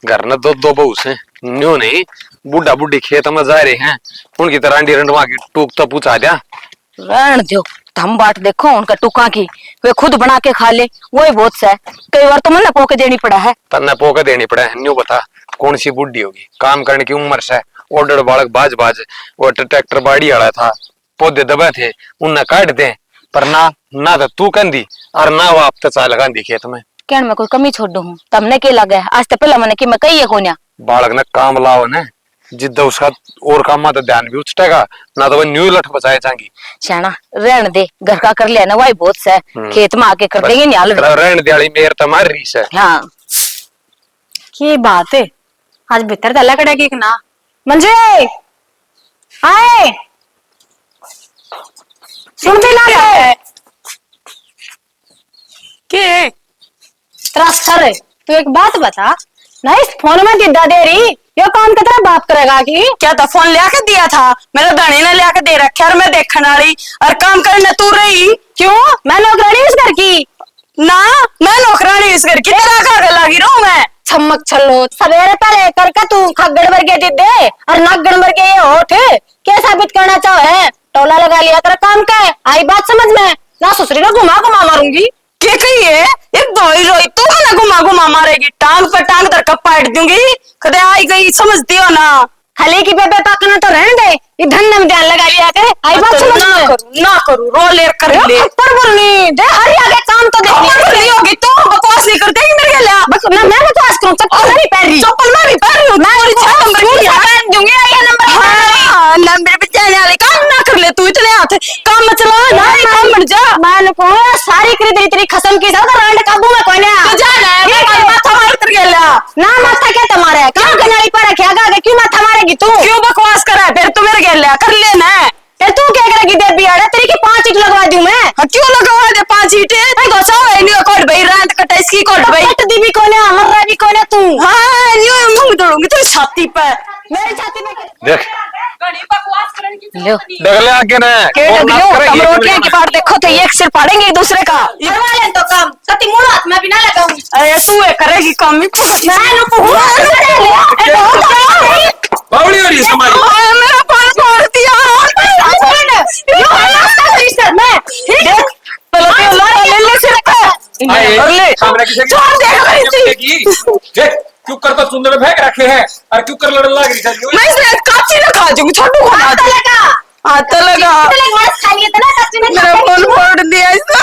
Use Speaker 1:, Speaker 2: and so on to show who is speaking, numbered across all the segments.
Speaker 1: घर में दो दो बहू से न्यू नहीं बुढ़ा बुढ़ी खेत में जा रहे हैं उनकी तरह अंडी रंडवा की टूक तो पूछा दिया।
Speaker 2: रहन दो धम बाट देखो उनका टुका की वे खुद बना के खा ले वही बहुत सा है। कई बार तो मन पोके देनी पड़ा है।
Speaker 1: तन्ने पोके देनी पड़ा है। न्यू बता कौन सी बुढ़ी होगी काम करने की उम्र से ओडर बालक बाज बाज वो ट्रैक्टर बाड़ी वाला था पौधे दबे थे उन्हें काट दे पर ना तो तू कंदी और ना वो आप तो चाल लगा दी खेत में
Speaker 2: कहने में कोई कमी छोड़ दू तमने के लगे आज तो पहला मैंने कि मैं कही है कोन्या
Speaker 1: बालक ने काम लाओ ने जिद्द उसका और काम तो ध्यान भी उचटेगा ना तो वो न्यू लठ बचाए जाएंगी।
Speaker 2: शाना रहने दे घर का कर लिया ना वही बहुत सा खेत में आके कर देंगे नहीं
Speaker 1: रहने दिहाड़ी मेर तुम्हारी रीस है।
Speaker 2: हाँ
Speaker 3: की बात है आज भीतर तला कड़ेगी ना मंजे आए सुनती ना के त्रासर है तू एक बात बता ना इस फोन में दिद्दा दे रही यो काम कितना बाप करेगा की
Speaker 4: क्या तो फोन लिया के दिया था मेरे धनी ने लिया के दे रखा और मैं देखने वाली और काम करने तू रही
Speaker 3: क्यों मैं नौकरानी इस घर की
Speaker 4: ना मैं नौकरानी इस घर की तेरा घर लगी रहूं मैं
Speaker 3: छमक छलो सवेरे पहले करके तू खगड़ भर के दे और नागड़ भर के ये होठ क्या साबित करना चाहे टोला लगा लिया तेरा काम का है आई बात समझ में ना ससुरी को घुमा घुमा मारूंगी
Speaker 4: क्या कही है एक दोई रोई तू ना घुमा घुमा मारेगी टांग पर टांग धर कर पाट दूंगी कदे आई गई समझती हो ना
Speaker 3: हले की बेबे पाकना तो रहने दे ये धंधे में ध्यान लगा लिया करे आई बात समझ में
Speaker 4: ना करू रो ले कर ले
Speaker 3: पर बोलनी दे हरी आगे काम तो
Speaker 4: देखनी होगी तू बकवास नहीं कर देगी मेरे लिए
Speaker 3: बस मैं बकवास करूं चप्पल नहीं पहन रही
Speaker 4: चप्पल मैं भी पहन रही हूं मैं और 6 नंबर की पहन दूंगी ये नंबर हां नंबर पे जाने वाले काम ना कर ले तू इतने हाथ काम में चला ना काम बन जा
Speaker 3: मैं को सारी खरीद तेरी खसम की सब रांड काबू में कोई नहीं
Speaker 4: तो जाना है मैं माथा मार कर गेला
Speaker 3: ना माथा क्या तुम्हारे काम कनाली पर रखेगा आगे क्यों माथा मारेगी तू
Speaker 4: क्यों बकवास कर रहा है फिर तू मेरे गेला कर लेना
Speaker 3: फिर तू क्या करेगी दे बियाड़ा तेरी की 5 ईंट लगवा दूं मैं
Speaker 4: क्यों लगवा दे 5 ईंटें नहीं गोसा है नहीं कोट भाई रात कटा इसकी कोट भाई
Speaker 3: कट दी भी कोने मर रहा भी कोने तू
Speaker 4: हां न्यू मुंह तोड़ूंगी तेरी छाती पे
Speaker 3: मेरी छाती पे
Speaker 1: देख
Speaker 4: घड़ी बकवास करने की
Speaker 2: लो
Speaker 1: डगले आके ना
Speaker 2: के डगलो हम रोटियां की बात देखो तो एक सिर फाड़ेंगे एक दूसरे का
Speaker 3: करवा ले तो काम कति मुड़ हाथ में भी ना लगाऊं
Speaker 4: अरे तू ये करेगी काम ही
Speaker 3: मैं
Speaker 1: बावड़ी हो रही है तुम्हारी
Speaker 4: मेरा फोन फोड़ दिया
Speaker 3: देख
Speaker 4: पहले तो ले ले सिर पे
Speaker 1: और ले सामने
Speaker 4: छोड़ दे
Speaker 1: देख क्यों कर तो चुंदे में फेंक रखे हैं और क्यों कर लड़न लाग रही है
Speaker 4: मैं इसे काची ना खा दूंगी छोटू को
Speaker 3: हाथ लगा
Speaker 4: हाथ लगा
Speaker 3: खा लिया था ना कच्ची ने
Speaker 4: मेरा फोन फोड़ दिया इसने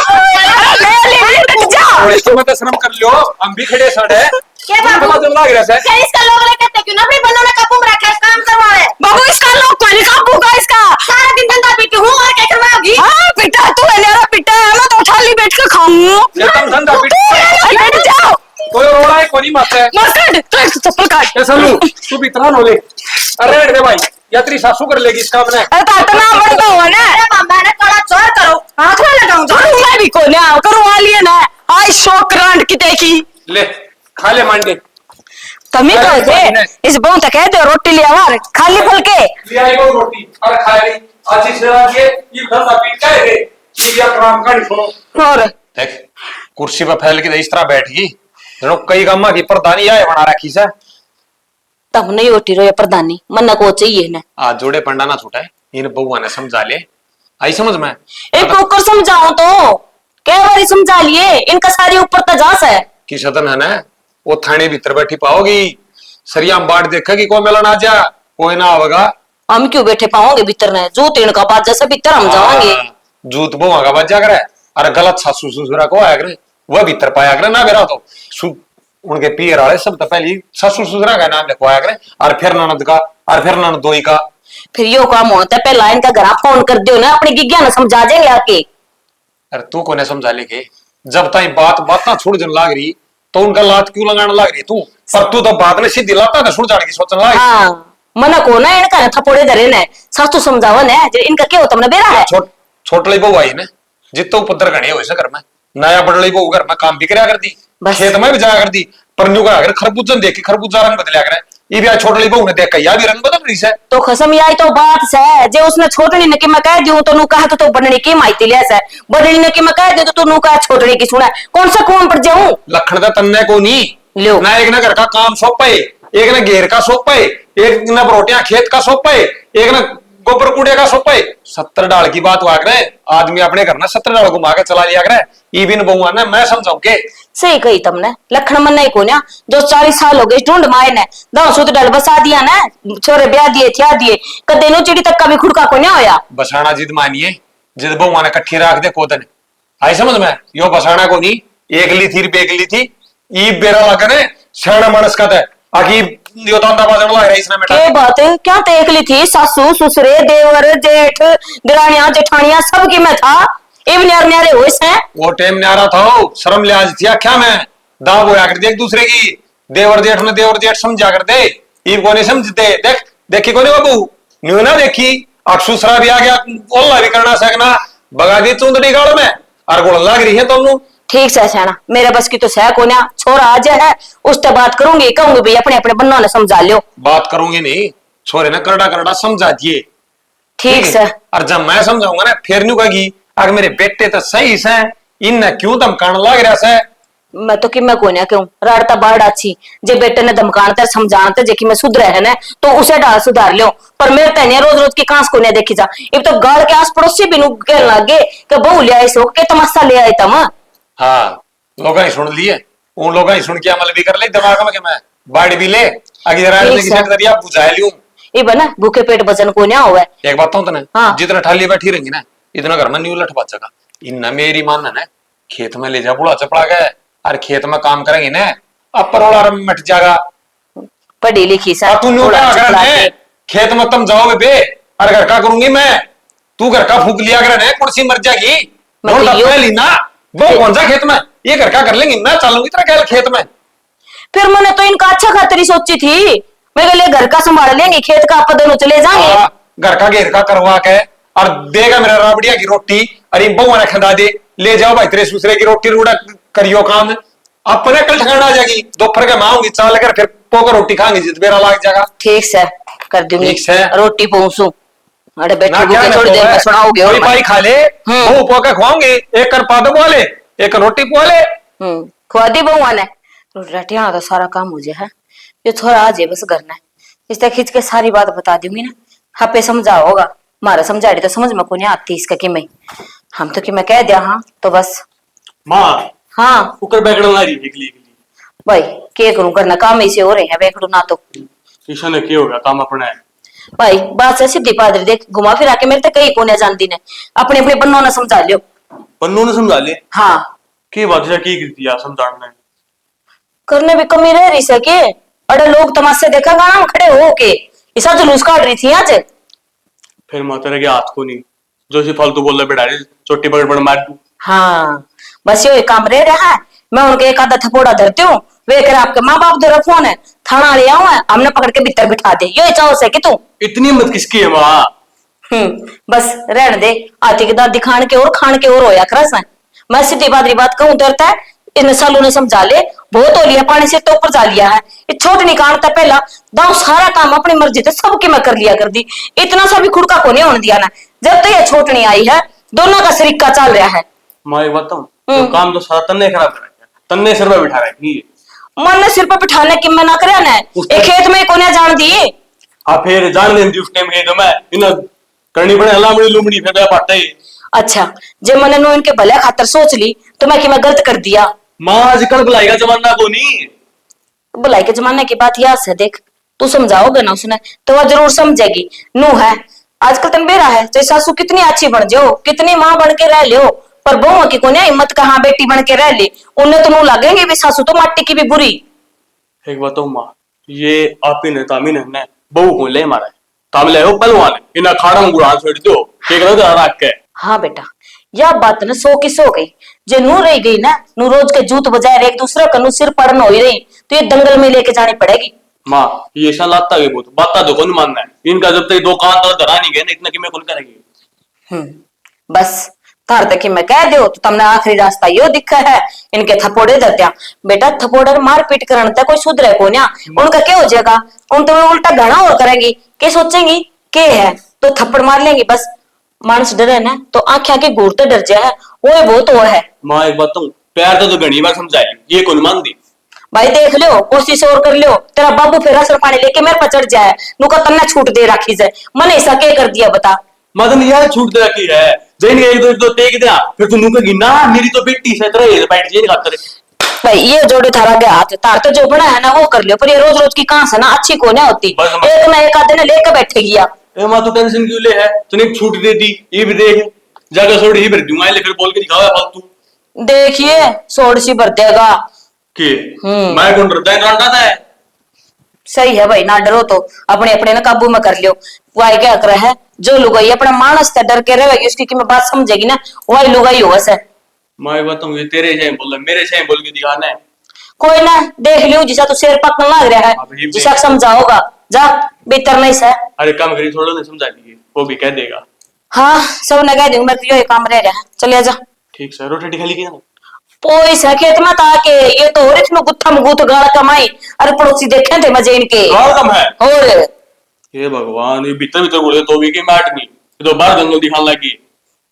Speaker 4: ले जा
Speaker 1: और इसको मत शर्म कर लियो हम भी खड़े सड़े
Speaker 3: क्या बाबू
Speaker 1: लाग रहा है
Speaker 3: क्या इसका लोग कहते क्यों ना अपने बंदों ने काबू में रखा है काम करवाए
Speaker 4: बाबू इसका लोग कोई नहीं काबू का इसका
Speaker 3: सारा दिन धंधा पीती हूं और क्या करवाओगी
Speaker 4: हाँ पिटा तू है मेरा पिटा है मैं तो उठा ली बैठ के खाऊंगी
Speaker 1: ये तुम धंधा पीट
Speaker 4: बैठ जाओ
Speaker 1: कोई रोड़ा है कोई मत है
Speaker 4: मस्टर्ड तो चप्पल काट
Speaker 1: ये सलू तू भी इतना नो ले अरे रे भाई या तेरी सासू कर लेगी इसका अपने
Speaker 4: अरे तो इतना बड़ा हुआ ना
Speaker 3: अरे मामा ने कड़ा चोर करो हाथ में लगाऊं
Speaker 4: करूँ मैं भी को ना करवा लिए ना आई शौक रांड की देखी
Speaker 1: ले खा ले मांडे
Speaker 2: तमी तो दे इस बहु तक कह दे रोटी ले आवार खाली फुलके
Speaker 1: ले आई वो रोटी और खा ली आज इस तरह के ये धंधा पीट का है ये या काम का नहीं सुनो
Speaker 4: और
Speaker 1: देख कुर्सी पर फैल के इस तरह बैठ गई जनो कई गम्मा की प्रधानी आए बना रखी सा
Speaker 2: तब नहीं ओटी रो ये प्रधानी मन को चाहिए ना
Speaker 1: आज जोड़े पंडा ना छूटा है इन बउआ ने समझा ले आई समझ में
Speaker 2: एक ऊपर समझाओ तो क्या बारी समझा लिए इनका सारी ऊपर तजास है
Speaker 1: कि सदन है ना वो थाने भीतर बैठी पाओगी सरियाम बाट देखेगी कोई मिलन आ जा कोई ना आवेगा
Speaker 2: हम क्यों बैठे पाओगे भीतर ने जो तीन का बात जैसे भीतर हम जावांगे
Speaker 1: जूत बुआ का बजा करे अरे गलत सासू ससुरा को आया करे वह भीतर पाया करे ना मेरा तो उनके पियर वाले सब तो पहले सासू ससुरा का नाम लिखवाया करे और फिर ननद का और फिर ननद दोई का
Speaker 2: फिर यो काम होता है पहला इनका घर फोन कर दियो ना अपनी गिग्या ना समझा देंगे आके
Speaker 1: अरे तू को ने समझा लेके जब ताई बात ना छोड़ जन लाग रही तो उनका लात क्यों लगाने लाग रही तू पर तू तो बात ने सीधी लाता ना सुन जाने की सोचने लाग
Speaker 2: हाँ मन को ना इनका थपोड़े धरे ने सासू समझावन है जो इनका क्या होता बेरा है
Speaker 1: छोटली बहू आई ने जितना उपद्र गणे हो घर में नया बड़ली बहू घर में काम भी कराया करती खेत में भी जाया करती पर न्यू का अगर खरबूजन देख के खरबूजा रंग बदलिया करे ये भी छोटली बहू ने देख या भी रंग बदल रही है
Speaker 2: तो खसम आई तो बात से जे उसने छोटनी ने कि मैं कह दूं तो नु कहा तो बनने की माइती लिया से बनने ने कि मैं कह दे तो नु कहा छोटनी की सुना कौन सा कुआं पर जाऊं
Speaker 1: लखन दा तन्ने को नहीं
Speaker 2: लो।
Speaker 1: ना एक ना घर का काम सौंपा है, एक ना घेर का सौंपा है, एक ना रोटियां खेत का सौंपा है, एक ना गोबर कूड़े का सौंपा है। 70 डाल की बात हुआ करे, आदमी अपने घर ना 70 डाल घुमा के चला लिया करे। ई बिन बहुआ ना मैं समझाऊ के
Speaker 2: सही कही तुमने। लखन मन नहीं को ना जो 40 साल हो गए ढूंढ माए ने दाव सुत डल बसा दिया ना, छोरे ब्याह दिए थिया दिए, कदे नो चिड़ी तक का भी खुड़का को ना होया।
Speaker 1: बसाना जिद मानिए, जिद बहुआ ने कट्ठी राख दे कोदन आई समझ में, यो बसाना को नहीं एकली थी बेगली थी ई बेरा लगने शाना मानस का तय आकी यो तांदा बाजन लग रहा इसने बेटा
Speaker 2: के बात है क्या तेकली थी, सासू ससुरे देवर जेठ दिरानिया जेठानिया सब की मैं था। इवन यार न्यारे हुए से
Speaker 1: वो टाइम न्यारा था हो, शर्म लिहाज थी क्या मैं दाव होया कर दे एक दूसरे की, देवर जेठ ने देवर जेठ समझा कर दे ईब को नहीं समझते। देख देखी को नहीं बाबू न्यू ना देखी अक्सुसरा भी आ गया ओल्ला भी करना सकना बगा दी चुंदड़ी गाड़ में और गोल लग रही है तुम
Speaker 2: ठीक से शाना मेरे बस की तो सह को ना छोरा आज है उससे बात करूंगी कहूंगी भाई अपने अपने बन्नों ने समझा लियो।
Speaker 1: बात करूंगी नहीं छोरे ने करड़ा करड़ा समझा दिए
Speaker 2: ठीक से
Speaker 1: और जब मैं समझाऊंगा ना फिर नहीं कहेगी अगर मेरे बेटे तो सही से इन क्यों धमकान लग रहा से।
Speaker 2: मैं तो कि मैं को ना क्यों राड़ता बाढ़ अच्छी जे बेटे ने धमकानते समझाते जे कि मैं सुधरे है ना तो उसे डाल सुधार लियो। पर मेरे तने रोज रोज की कांस को नहीं देखी जा अब तो गाड़ के आस पड़ोसी भी नु कहने लगे कि बहू ले आई सो के तमाशा ले आई तम।
Speaker 1: हाँ लोग ही सुन लिए उन लोग ही सुन के अमल भी कर ले दिमाग में कि मैं बाड़ी भी ले अगर राजनीति से दरिया बुझा लियूं
Speaker 2: ये बना भूखे पेट वजन को ना हुआ।
Speaker 1: एक बात तो तने
Speaker 2: हाँ।
Speaker 1: जितना ठाली बैठी रहेंगी ना इतना घर में न्यू लठ बचेगा इन मेरी मान ना खेत में ले जा बुढ़ा चपड़ा गए और खेत में काम करेंगे ना अब परोड़ा मिट जाएगा।
Speaker 2: पढ़ी लिखी सा
Speaker 1: तू न्यू क्या कर खेत में तुम जाओगे बे और घर का करूंगी मैं तू घर का फूक लिया कर कुर्सी मर जाएगी पहली ना वो कौन सा खेत में ये घर का कर लेंगे मैं चलूंगी तेरा क्या खेत में।
Speaker 2: फिर मैंने तो इनका अच्छा खातरी सोची थी मैं कहले घर का संभाल लेंगे खेत का आप दोनों चले जाएंगे।
Speaker 1: घर का घेर का करवा के और देगा मेरा राबड़िया की रोटी अरे बहुआ ने खंदा दे ले जाओ भाई तेरे दूसरे की रोटी रूड़ा करियो काम अपने कल ठंडा आ जाएगी दोपहर के माऊंगी चाल लेकर फिर पोकर रोटी खाएंगे जित बेरा लाग जाएगा।
Speaker 2: ठीक से कर दूंगी
Speaker 1: ठीक से
Speaker 2: रोटी पहुंचू अरे
Speaker 1: ना
Speaker 2: बैठो
Speaker 1: क्या
Speaker 2: थोड़ी देर में सुनाओगे
Speaker 1: कोई पाई खा ले वो पोकर खुआऊंगे एक कर पादो बुआ ले एक रोटी पुआ ले
Speaker 2: खुआ दी बहुआ ने रोटी तो सारा काम हो जाए है ये थोड़ा आ जाए बस करना है इससे खींच के सारी बात बता दूंगी ना हापे समझा होगा मारा समझा रही तो समझ में को नहीं आती इसका कि मैं हम तो कि मैं कह दिया हाँ तो बस
Speaker 5: माँ
Speaker 2: हाँ
Speaker 5: कुकर बैकड़ ला रही निकली
Speaker 2: भाई के करूं करना काम ऐसे हो रहे हैं बैकड़ू ना तो
Speaker 5: किशन ने क्या हो गया काम अपना है
Speaker 2: भाई बात से सीधी पादरी देख घुमा फिरा के मेरे तक कहीं कोने जानती ने अपने अपने बन्नों ने समझा लियो।
Speaker 5: पन्नू ने समझा ले
Speaker 2: हाँ
Speaker 5: की बात है की करती है समझाने
Speaker 2: करने भी कमी रह रही सके अरे लोग तमाशे देखा गाना खड़े हो के ऐसा जुलूस काट रही थी आज
Speaker 5: फिर माता के हाथ को नहीं जो सी फालतू बोल रहे बैठा रहे चोटी पकड़ पकड़ मार दू।
Speaker 2: हाँ बस ये काम रह रहा है मैं उनके एक आधा थपोड़ा धरती हूँ वे कर आपके माँ बाप दो फोन है थाना ले आऊ हमने पकड़ के भीतर बिठा दे यो चाहो से कि तू
Speaker 5: इतनी हिम्मत किसकी है माँ
Speaker 2: बस रहने दे आती के दांत दिखाने के और खान के और होया क्रस है। मैं सीधी बादरी बात कहूं डरता है इन सालों ने समझा ले बहुत हो लिया पानी से तो ऊपर जा लिया है ये छोट नहीं काटता पहला दाऊ सारा काम अपनी मर्जी से सबकी मैं कर लिया कर दी इतना सा भी खुड़का को नहीं होने दिया ना जब तो ये छोट नहीं आई है दोनों का सरीका चल रहा है।
Speaker 5: माँ एक बताऊं तो काम तो सारा तन्ने खराब करा तन्ने सिर पर बिठा रखी है
Speaker 2: मन ने सिर पर बिठाने की मैं ना करे ना ये खेत में कोने जान दी
Speaker 5: हाँ फिर जान दे उस टाइम गई तो मैं इन करनी पड़े हलामड़ी लुमड़ी फिर पाटे
Speaker 2: अच्छा जे मैंने नो इनके भले खातर सोच ली तो मैं कि मैं गलत कर दिया।
Speaker 5: माँ आजकल बुलाई का जमाना को नहीं
Speaker 2: बुलाई के जमाने की बात याद है देख तू समझाओगे ना उसने तो वह जरूर समझेगी नू है आजकल तुम बेरा है चाहे सासू कितनी अच्छी बन जाओ कितनी माँ बन के रह लो पर बहुओं की कोने हिम्मत कहाँ बेटी बन के रह ले उन्हें तो नू लगेंगे भी सासू तो माटी की भी बुरी।
Speaker 5: एक बताओ माँ ये आप ही ने तामी ने बहू को ले मारा है ताम ले हो पहलवान इन अखाड़ा में गुड़ान छोड़ दो ठीक है तो रख के
Speaker 2: हाँ बेटा यह बात न सो की सो गई जे नू रही गई ना नू रोज के जूत बजाय एक दूसरे का नू सिर पड़न हो ही रही तो ये दंगल में लेके जानी पड़ेगी।
Speaker 5: माँ ये ऐसा लाता है बहुत बात तो कौन मानना है इनका जब तक दो कान तो धरा नहीं गए ना इतना कि मैं कौन करेगी।
Speaker 2: बस तार तक मैं कह दो तो तुमने आखिरी रास्ता यो दिखा है इनके थपोड़े दत्या बेटा थपोड़े मार पीट करने तक कोई सुधरे को ना उनका क्या हो जाएगा उन तुम्हें उल्टा घना और करेंगी के सोचेंगी के है तो थप्पड़ मार लेंगी बस मानस डरे ना तो आंखें के घूरते डर जाए वो बहुत वो है।
Speaker 5: माँ एक बात तो प्यार तो घनी बार समझाई ये कौन मांगती
Speaker 2: भाई देख लियो, कोशिश और कर लियो, तेरा बाबू फिर असर पानी लेके मेरे पर चढ़ जाए, नुका तन्ने छूट दे रखी जाए, मैंने ऐसा क्या कर दिया बता।
Speaker 5: मदन यार छूट दे रखी है, जैन एक दो टेक दिया, फिर तू नुका गिना मेरी तो बेटी से तेरे ये बैठ जी खातर।
Speaker 2: भाई ये जोड़े थारा के हाथ तार तो जो बना है ना वो कर लियो, पर ये रोज रोज की कहां से ना अच्छी को ना होती, एक ना एक आधे ने लेके बैठे गया।
Speaker 5: ए मां तू टेंशन क्यों ले है, तूने छूट दे दी, ये भी देख जगह छोड़ ही भर दूंगा, ले फिर बोल के दिखावा फालतू।
Speaker 2: देखिए सोड़ सी भर देगा
Speaker 5: के मैं कौन डरता है, डरता है।
Speaker 2: सही है भाई, ना डरो तो अपने अपने ना काबू में कर लियो। वही क्या कर है, जो लुगाई अपना मानस से डर के रहेगी उसकी की मैं बात समझेगी ना, वही लुगाई होगा सर।
Speaker 5: मैं बताऊं ये तेरे से बोल, मेरे से बोल के दिखाना है।
Speaker 2: कोई ना देख लियो, जिसा तू शेर पकड़ लग रहा है, जिसा समझाओगा जा भीतर नहीं सर।
Speaker 5: अरे काम करी थोड़ा ना समझा दिए, वो भी कह देगा।
Speaker 2: हाँ सब ने कह दूंगा, मेरे ये काम रह रहा है, चलिए जा।
Speaker 5: ठीक सर, रोटी खा ली क्या?
Speaker 2: पोई से खेत में ताके ये तो और इसमें गुत्था में गुथ गाल कमाई, अरे पड़ोसी देखे थे मजे इनके
Speaker 5: गाल कम है
Speaker 2: और
Speaker 5: हे भगवान, ये भीतर भीतर बोले तो भी के मैट नहीं, ये तो बाहर जंगल दिखाने लगी।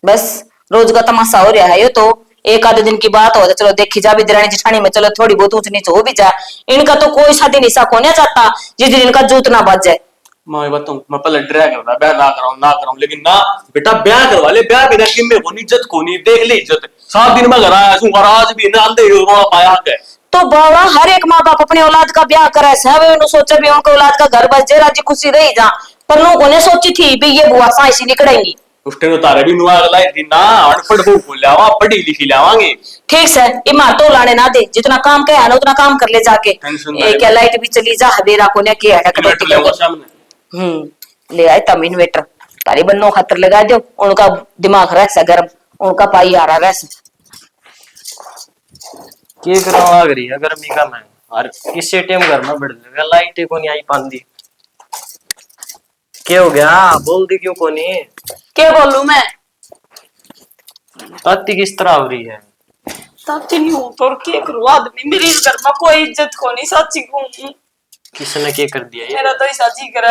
Speaker 2: बस रोज का तमाशा हो रहा है, ये तो एक आधे दिन की बात हो, चलो देखी जा भी दरानी जिठानी में, चलो थोड़ी बहुत ऊंच नीच हो भी जा, इनका तो कोई शादी निशा को नहीं चाहता जिस दिन इनका जूत ना बच जाए।
Speaker 5: मैं बताऊं, मैं पहले ड्रा करता ब्याह ना कराऊं, लेकिन ना बेटा ब्याह करवा ले, ब्याह बिना किम्मे को इज्जत को नहीं, देख ले इज्जत 7 दिन में घर आया हूं और आज भी ना अंधे रोना पाया है।
Speaker 2: तो बाबा हर एक माँ बाप अपनी औलाद का ब्याह करे सब उन्होंने सोचा भी उनके औलाद का घर बस जाए, राजी खुशी रही जा, पर लोगों ने सोची थी भी ये बुआ सा ऐसी निकलेंगी।
Speaker 5: उस टाइम तो तारे भी नुआ गलाई थी ना, अनपढ़ को बोलावा पढ़ी लिखी लावांगे।
Speaker 2: ठीक है इमा तो लाने ना दे, जितना काम कहे ना उतना काम कर ले जाके, एक लाइट भी चली जा हवेरा को ने किया है ले आए तम इन्वेटर तारी बन्नो खातर लगा दो, उनका दिमाग रह सा गर्म, उनका पाई आ रहा रह
Speaker 6: के करवा लग रही है गर्मी का मैं, और किसी टाइम घर में बढ़ लगा लाइट को नहीं आई पांदी। क्या हो गया, बोल दी क्यों कोनी?
Speaker 4: क्या बोलूं मैं?
Speaker 6: ताती किस तरह हो रही है?
Speaker 4: ताती नहीं हूं तो क्या करूं, आदमी मेरे घर में कोई इज्जत को नहीं, सच्ची कहूं।
Speaker 6: किसने क्या कर दिया ये?
Speaker 4: मेरा तो ऐसा जी करा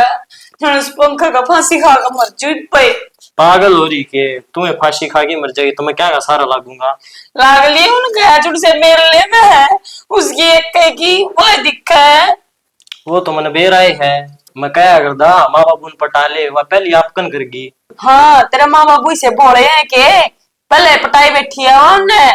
Speaker 4: है उस पंखा का फांसी खा कर मर जाऊं पे।
Speaker 6: पागल हो रही के, तुम्हें फांसी खा के मर जाएगी तो मैं क्या का सारा लागूंगा?
Speaker 4: लाग ली उनके जुड़ से मेलने में है, उसकी एक कह की वो दिक्कत है।
Speaker 6: वो तो मन बेर आए है, मैं क्या करदा माँ बाबू ने पटा ले, वह पहली आपकन करगी।
Speaker 4: हाँ तेरा माँ बाबू से बोले हैं के पहले पटाई बैठी है उनने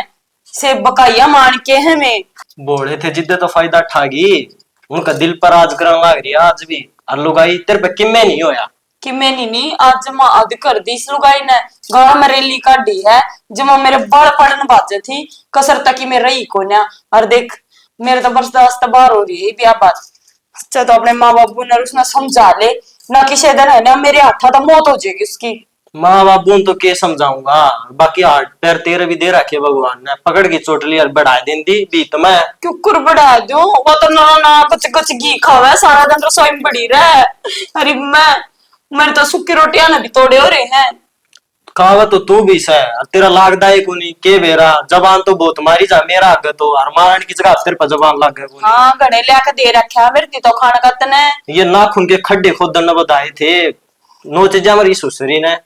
Speaker 4: से बकाइया मान के हमें
Speaker 6: बोले थे जिद्दे तो फायदा ठागी, उनका दिल पर आज करन लाग रही है आज भी, और लुगाई तेरे पे किम्मे नहीं होया
Speaker 4: कि मैंने नहीं आज जमा अद कर दी इस लुगाई ने, गाँव में रैली काटी है जमा मेरे बड़ पड़न बाजे थी कसर तक की मैं रही को ना, और देख मेरे तो बर्दाश्त बाहर हो रही है ब्याह बात। अच्छा तो अपने माँ बाबू ने उसने समझा ले ना, किसी दिन है ना मेरे हाथा तो मौत हो जाएगी उसकी।
Speaker 6: माँ बाबू तो के समझाऊंगा, बाकी हाथ पैर तेरे भी दे रखे भगवान ने, पकड़ के चोटली और बढ़ा देंदी बीत में
Speaker 4: क्यों कुर बढ़ा दो, वो तो ना ना कुछ कुछ घी खावे सारा दिन रसोई में बड़ी रहे। अरे मेरे तो सूखी रोटियां ना भी तोड़े हो रहे हैं।
Speaker 6: खावा तो तू भी सह, तेरा लागदाई को नहीं के बेरा जबान तो बहुत मारी जा, मेरा आगे तो हर मारन की जगह तेरे पर जबान लग गया।
Speaker 4: हाँ घड़े लिया दे रखा मेरे तो खाना खाते ने, ये
Speaker 6: नाखून के खड्डे खोदन न बताए थे, नो चीजा मेरी सुसरी ने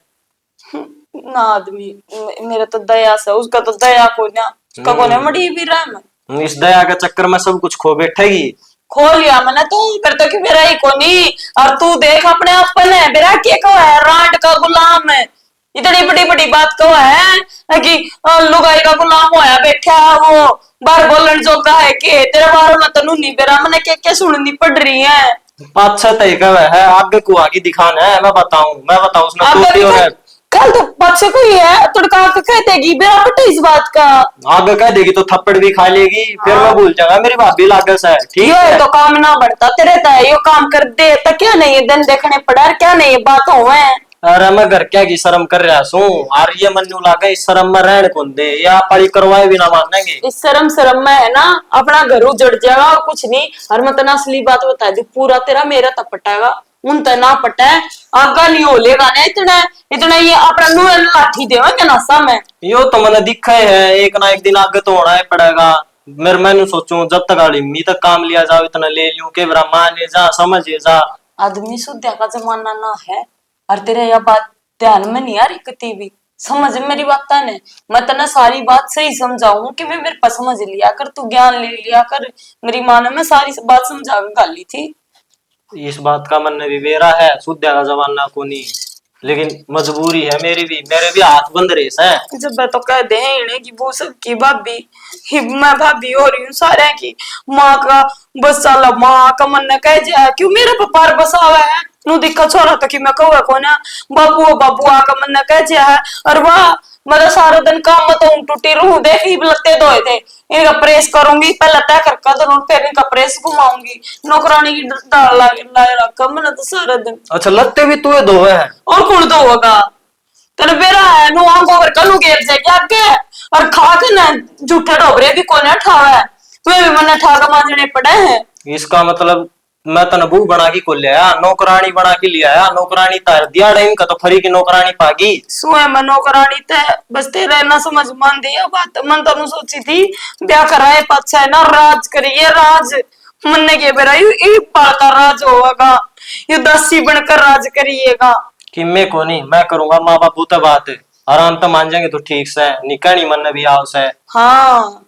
Speaker 4: ना आदमी मेरा तो दया से, उसका तो दया को ना, उसका को ने मड़ी भी रहा मैं।
Speaker 6: इस दया के चक्कर में सब कुछ खो बैठेगी।
Speaker 4: खो लिया मैंने तो फिर तो कि मेरा ही को नहीं, और तू देख अपने अपन है मेरा क्या कहो है, रांड का गुलाम है, इतनी बड़ी बड़ी बात कहो है कि लुगाई का गुलाम होया बैठा वो बार बोलन जोगा है के तेरे बारे में तो नहीं बेरा मैंने क्या सुननी पड़ रही है।
Speaker 6: पाछा तय कह है आगे को आगे दिखाना है, मैं बताऊं उसने तो है
Speaker 4: कल तो बच्चे को ही है तुड़का कह देगी बेरा पता इस बात का,
Speaker 6: आगे कह देगी तो थप्पड़ भी खा लेगी, फिर मैं भूल जाऊंगा मेरी भाभी लागस है। ठीक है
Speaker 4: तो काम ना बढ़ता तेरे तय यो काम कर दे तो क्या नहीं है दिन देखने पड़ा, क्या नहीं है बात हो है।
Speaker 6: अरे मैं घर क्या की शर्म कर रहा सू, और ये मनु लागे इस शर्म में रहने कौन दे, या पारी करवाए भी ना मानेंगे।
Speaker 4: इस शर्म में है ना अपना घर उजड़ जाएगा और कुछ नहीं, और मैं तना असली बात बता दी पूरा तेरा मेरा तपटाएगा उन तना पटा आगा नहीं हो लेगा ना, इतना इतना ये अपना नुआ लाठी देवेंगे ना समय
Speaker 6: यो तो मैंने दिखा है एक ना एक दिन आगे तो होना ही पड़ेगा। मेरे मैंने सोचू जब तक आड़ी तक काम लिया जाओ इतना ले लूं के माने जा समझे जा।
Speaker 4: आदमी शुद्ध का जमाना ना है, और तेरे यह बात ध्यान में नहीं आ रही कती भी, समझ मेरी बात ने। मैं तने सारी बात सही समझाऊं कि मैं मेरे पास समझ लिया कर, तू ज्ञान ले लिया कर। मेरी माँ ने मैं सारी बात समझा के गाली थी।
Speaker 6: इस बात का मन भी मेरा है, सुद्या का जमाना को नहीं, लेकिन मजबूरी है मेरी भी, मेरे भी हाथ बंद रेस है।
Speaker 4: जब मैं तो कह दे इन्हें कि वो सब की भाभी ही मैं भाभी हो रही हूँ सारे की। माँ का बस साला माँ का मन न कह जाए क्यों मेरे पे पार बसा हुआ है। नु दिक्का छोरा तो कि मैं कहूँ को ना बाबू आ का मन न कह जाए। और वाह मैं तो सारा दिन काम में तो टूटी रहूं, देखी लत्ते धोए थे, इनका प्रेस करूंगी पहले तय कर दूं, फिर इनका प्रेस घुमाऊंगी। नौकरानी की दाल लाए रखा मैंने तो सारा दिन।
Speaker 6: अच्छा लत्ते भी तू धोए है?
Speaker 4: और कौन धोगा? तेरे बेरा है नु आंखों पर कलू गेर से क्या के और खा के ना झूठे डोबरे भी कोने ठावा है, वे भी मने ठाका मांजने पड़े हैं।
Speaker 6: इसका मतलब मैं तनबू बना के को लिया, नौकरानी बना के लिया, नौकरानी तार दिया टाइम का तो फरी की नौकरानी पागी
Speaker 4: सुए में नौकरानी ते बस तेरे ना समझ मान दिया बात। मन तो सोची थी ब्याह कराए पाछा है ना राज करिए, राज मन के बेरा यू पाल का राज होगा, यू दासी बनकर राज करिएगा।
Speaker 6: कि मैं को नहीं, मैं करूंगा माँ बापू तो बात आराम तो मान जाएंगे तो ठीक से, निका नहीं मन भी आओ से।
Speaker 4: हाँ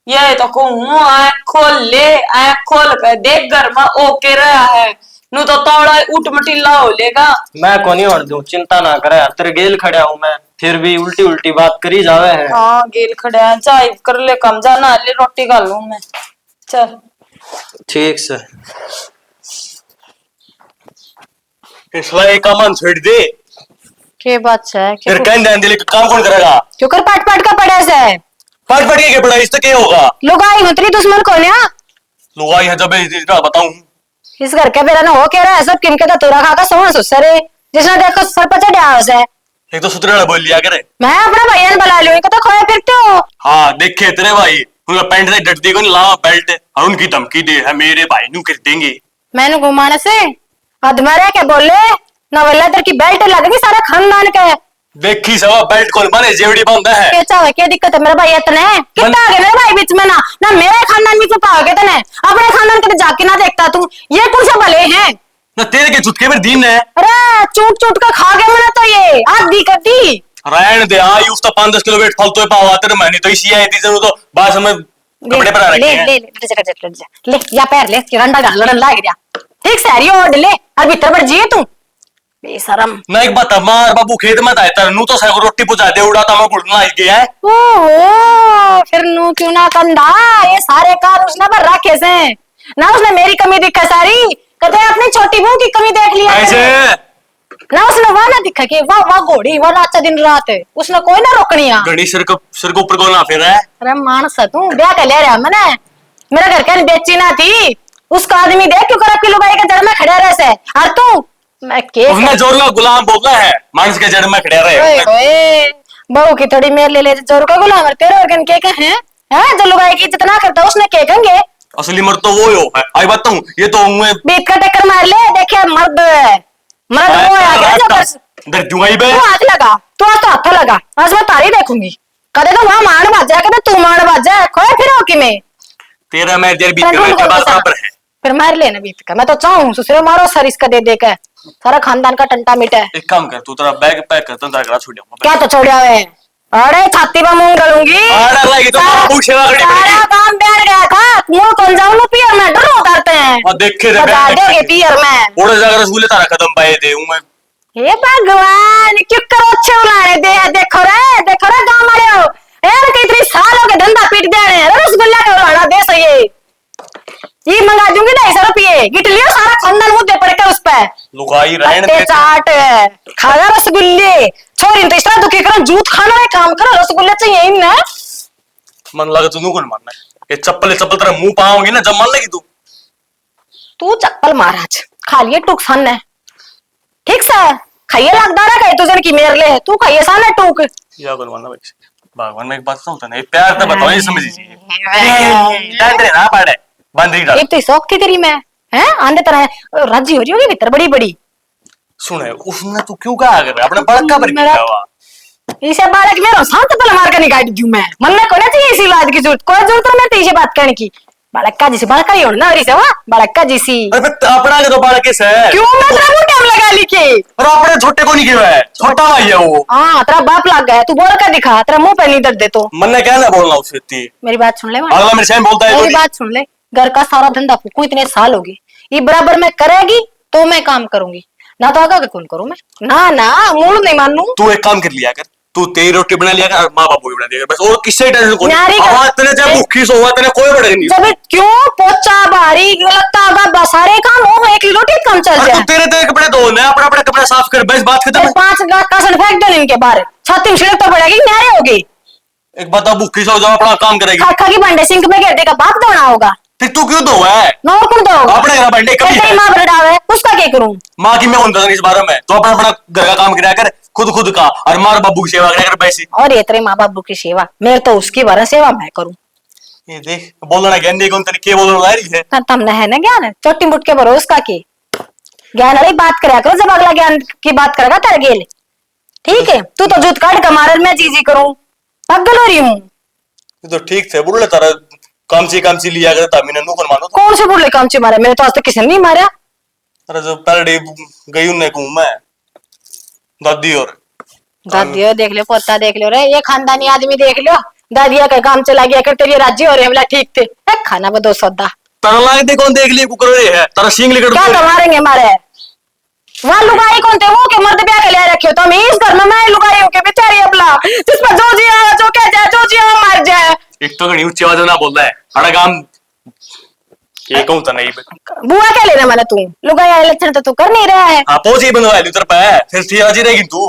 Speaker 4: ये तो कहूँ आँख खोल ले, आँख खोल कर देख घर में ओके रहा है, नु तो तौड़ा उठ मटिल्ला हो लेगा।
Speaker 6: मैं को नहीं और दूं, चिंता ना करे, तेरे गेल खड़ा हूं मैं, फिर भी उल्टी उल्टी बात करी जावे है।
Speaker 4: हाँ गेल खड़ा है, चाय कर ले कम जाना ले रोटी खा लूं मैं। चल
Speaker 6: ठीक से।
Speaker 5: इसला एक काम छोड़ दे,
Speaker 3: के बात है
Speaker 5: फिर कहीं ध्यान दिले काम कौन करेगा?
Speaker 3: क्यों कर पाट पाट का पड़ा से
Speaker 5: पढ़ पढ़ के पढ़ा इससे क्या होगा?
Speaker 3: लुगाई उतरी दुश्मन को ना
Speaker 5: लुगाई है जब इसका बताऊं
Speaker 3: इस घर के बेरा ना हो क्या रहा है सब किनके तो तोरा खा का सोना सुसरे जिसने देखो सर पर चढ़ा है।
Speaker 5: एक तो सुतरेड़ा बोल लिया करे,
Speaker 3: मैं अपना भैया बुला लूं, तो खोए फिरते हो।
Speaker 5: हाँ देखे तेरे भाई उनका पैंट से डटती को नहीं लावा बेल्ट और उनकी धमकी दे है मेरे भाई नू कर देंगे।
Speaker 3: मैंने घुमाने से अधमरे के बोले नवल्ला तर की बेल्ट लगेगी सारा खानदान के।
Speaker 5: देखी सवा बेल्ट कौन माने जेवड़ी बांधा है।
Speaker 3: क्या चाहे क्या दिक्कत है मेरे भाई इतने कितना आगे मेरे भाई बीच में ना मेरे खानदान बीच में पाओगे तने अपने खानदान के जाके ना देखता तू ये कौन से भले हैं
Speaker 5: ना तेरे के चुटके में दीन है।
Speaker 3: अरे चूट चूट कर खा गए मैंने तो ये आज दिक्कती
Speaker 5: रहन दे आयुष तो 5-10 किलो वेट फालतू पावा तेरे महीने तो इसी आई थी तो बात समझ कपड़े पर आ रखे हैं।
Speaker 3: ले या पैर ले रंडा गाल लड़न लाग गया ठीक से हरी ओढ़ ले और भीतर बढ़ जिए तू बेशरम।
Speaker 5: ना एक बात मार बाबू खेत में आए तरनू तो सैको रोटी पुचा दे उड़ा तो मैं गुड़ना आई गया है।
Speaker 3: ओहो फिर नू क्यों ना कंधा ये सारे काम उसने पर रखे से ना उसने मेरी कमी दिखा सारी कहते अपनी छोटी बहू की कमी देख लिया
Speaker 5: ऐसे
Speaker 3: ना उसने वह ना दिखा कि वाह घोड़ी वह नाचा दिन रात उसने कोई ना रोकनी आ
Speaker 5: घड़ी सिर को ऊपर को ना फिर है।
Speaker 3: अरे मानस तू ब्याह कर ले रहा मैंने मेरा घर का बेची ना थी उसका आदमी देख क्यों कर आपकी लुगाई के जड़ में खड़े रहे से और तू मैं के
Speaker 5: उसने जोर का गुलाम बोला है मानस के जड़ में खड़े रहे।
Speaker 3: बहू की थोड़ी मेरे ले जोर का गुलाम है तेरे और के हैं हैं जो लुगाई की इज्जत ना करता उसने के कहेंगे
Speaker 5: असली मर्द तो वो ही है। आई बताऊं ये तो हुए
Speaker 3: बीत का टक्कर मार ले देखिए मर्द वो आ गया जो बस
Speaker 5: इधर जुआई बे
Speaker 3: तू हाथ लगा तू हाथ लगा आज मैं तारी देखूंगी कदे तो वहां मान बाजा कदे तू मान बाजा खोए फिर हो कि मैं
Speaker 5: तेरा मैं जर बीत के बाद बराबर है
Speaker 3: फिर मार लेना बीत का मैं तो चाहूं ससुरे मारो सर इसका दे दे के सारा खानदान का टंटा मिटा है।
Speaker 5: एक काम कर तू तेरा बैग पैक कर तंदा करा छोड़ जाऊंगा
Speaker 3: क्या तो छोड़िया वे अरे छाती पर मुंह गलूंगी
Speaker 5: अरे लगी तो पूछ सेवा करी
Speaker 3: सारा काम बैठ गया था मुंह कौन जाऊं लो पियर में डर उतारते हैं
Speaker 5: और देखे रे
Speaker 3: बता दोगे पियर में
Speaker 5: ओड़े जाकर रसगुल्ले तारा कदम पाए थे मैं।
Speaker 3: हे भगवान क्यों करो अच्छे उलाने दे देखो रे गांव वाले हो यार कितनी साल हो गए धंधा पीट दे रहे हैं रसगुल्ला के उलाना दे सही ये मंगा दूंगी 250 रुपये गिट लियो सारा खानदान मुद्दे पड़ के उस पे
Speaker 5: लुगाई रहन
Speaker 3: अट्टे चाट खाना रसगुल्ले छोरी तो इस तरह दुखी करो जूत खाना है काम करो रसगुल्ले चाहिए इन ना
Speaker 5: मन लगा तू कौन मानना ये चप्पल तेरा मुंह पाओगी ना जब मान लगी
Speaker 3: तू चप्पल महाराज खा लिए टूक सन है ठीक से खाइए लगदारा कहे तुझे की मेर ले तू खाइए सन है टूक
Speaker 5: या कौन मानना भाई भगवान में एक बात सुनता नहीं प्यार तो बताओ ये समझ लीजिए डंडे ना पड़े बंद ही
Speaker 3: एक तो शौक थी तेरी मैं हैं आंधे तरह राजी हो रही होगी भीतर बड़ी बड़ी
Speaker 5: सुने उसने तू क्यों कहा कर अपने बड़का पर क्या हुआ
Speaker 3: इसे बालक मेरा शांत पल मार कर निकाल दूं मैं मन में कोने चाहिए इसी बात की जरूरत कोई जरूरत नहीं तेरे बात करने की बालक का जिसी बालक का ही होना और इसे वाह बालक का जिसी
Speaker 5: अरे अपना के तो बालक कैसे
Speaker 3: क्यों मैं तेरा मुंह टाइम लगा वाली के।
Speaker 5: और अपने छोटे को नहीं किया है, छोटा भाई है वो।
Speaker 3: हाँ तेरा बाप लग गया है, तू बोल कर दिखा, तेरा मुंह पे नहीं दर्द दे तो।
Speaker 5: मन ने क्या ना बोलना उससे इतनी।
Speaker 3: मेरी बात सुन ले
Speaker 5: अगला मेरे सामने बोलता है
Speaker 3: मेरी
Speaker 5: कोई।
Speaker 3: बात सुन ले, घर का सारा धंधा फूकू इतने साल होगी, ये बराबर में करेगी तो मैं काम करूंगी, ना तो आगे कौन करूं मैं। ना ना मूड नहीं मानू।
Speaker 5: तू एक काम कर लिया कर, तू तेरी रोटी बना लिया कर, माँ बापू की बना दिया कर, बस और किससे टेंशन को
Speaker 3: न्यारी कर।
Speaker 5: आवाज तेरे चाहे भूखी सो हुआ तेरे कोई पड़ेगा नहीं।
Speaker 3: जब क्यों पोचा बारी लगता होगा सारे काम हो, एक रोटी काम चल
Speaker 5: और तू
Speaker 3: जाए।
Speaker 5: तेरे कपड़े धोने, अपना अपना कपड़ा साफ कर, बस बात खत्म।
Speaker 3: 5 ग्लास का फेंक दो इनके बाहर, छाती में छिड़क तो पड़ेगी, न्यारी होगी।
Speaker 5: एक बात अब भूखी सो जाओ, अपना काम करेगी।
Speaker 3: खाखा की भांडे सिंक में गिर देगा, बाप धोना होगा।
Speaker 5: फिर तू क्यों धोआ है?
Speaker 3: नौ कौन धोगा?
Speaker 5: अपने घर भांडे कभी
Speaker 3: तेरी
Speaker 5: है।
Speaker 3: माँ बरडावे, उसका क्या करूं?
Speaker 5: माँ की मैं कौन था इस बारे में, तो अपना अपना घर का काम कराया कर, खुद का, और मार बाबू की सेवा कराया कर पैसे।
Speaker 3: और ये तेरे माँ बाबू की सेवा, मेरे तो उसकी बारह सेवा मैं करूं।
Speaker 5: ये देख बोलना ज्ञान नहीं कौन तरीके बोलना ला रही है।
Speaker 3: तुमने है ना ज्ञान, चोटी मुट के भरो उसका की ज्ञान वाली बात करा करो, जब अगला ज्ञान की बात करेगा तेरे गेल। ठीक है, तू तो जूत काट कमार मैं जी करूं, पागल हो रही हूँ।
Speaker 5: ये तो ठीक थे बुढ़े तारा काम सी लिया कर, तामी ने नुकन मानो।
Speaker 3: कौन से बुढ़े काम से मारे, मेरे तो आज तक किसी ने नहीं मारा।
Speaker 5: अरे जो पहले गई उन्हें कहूं मैं, दादी और
Speaker 3: दादी देख लो, पोता देख लो रे, ये खानदानी आदमी देख लो, दादिया का काम चला गया कर, तेरी राज्य हो रहे बोला ठीक थे। खाना बदो सौदा
Speaker 5: तारा लाग दे कौन देख लिए कुकर है, तारा सिंग लेकर
Speaker 3: क्या तो मारेंगे मारे। वहाँ लुगाई कौन थे वो के मर्द ब्याह के ले रखे हो, तो इस घर में मैं लुगाई हूँ के बेचारी अपना, जिस पर जो जिया जो कह जाए, जो जिया मर जाए।
Speaker 5: एक तो घनी ऊंची आवाज ना बोल रहा है, अड़ा काम ये कहूं तो नहीं।
Speaker 3: बुआ क्या लेना मैंने, तू लुगाई वाले लक्षण तो तू कर नहीं रहा है।
Speaker 5: हाँ पोच ही बनवा ली उतर पे, फिर ठीक राजी रहेगी तू।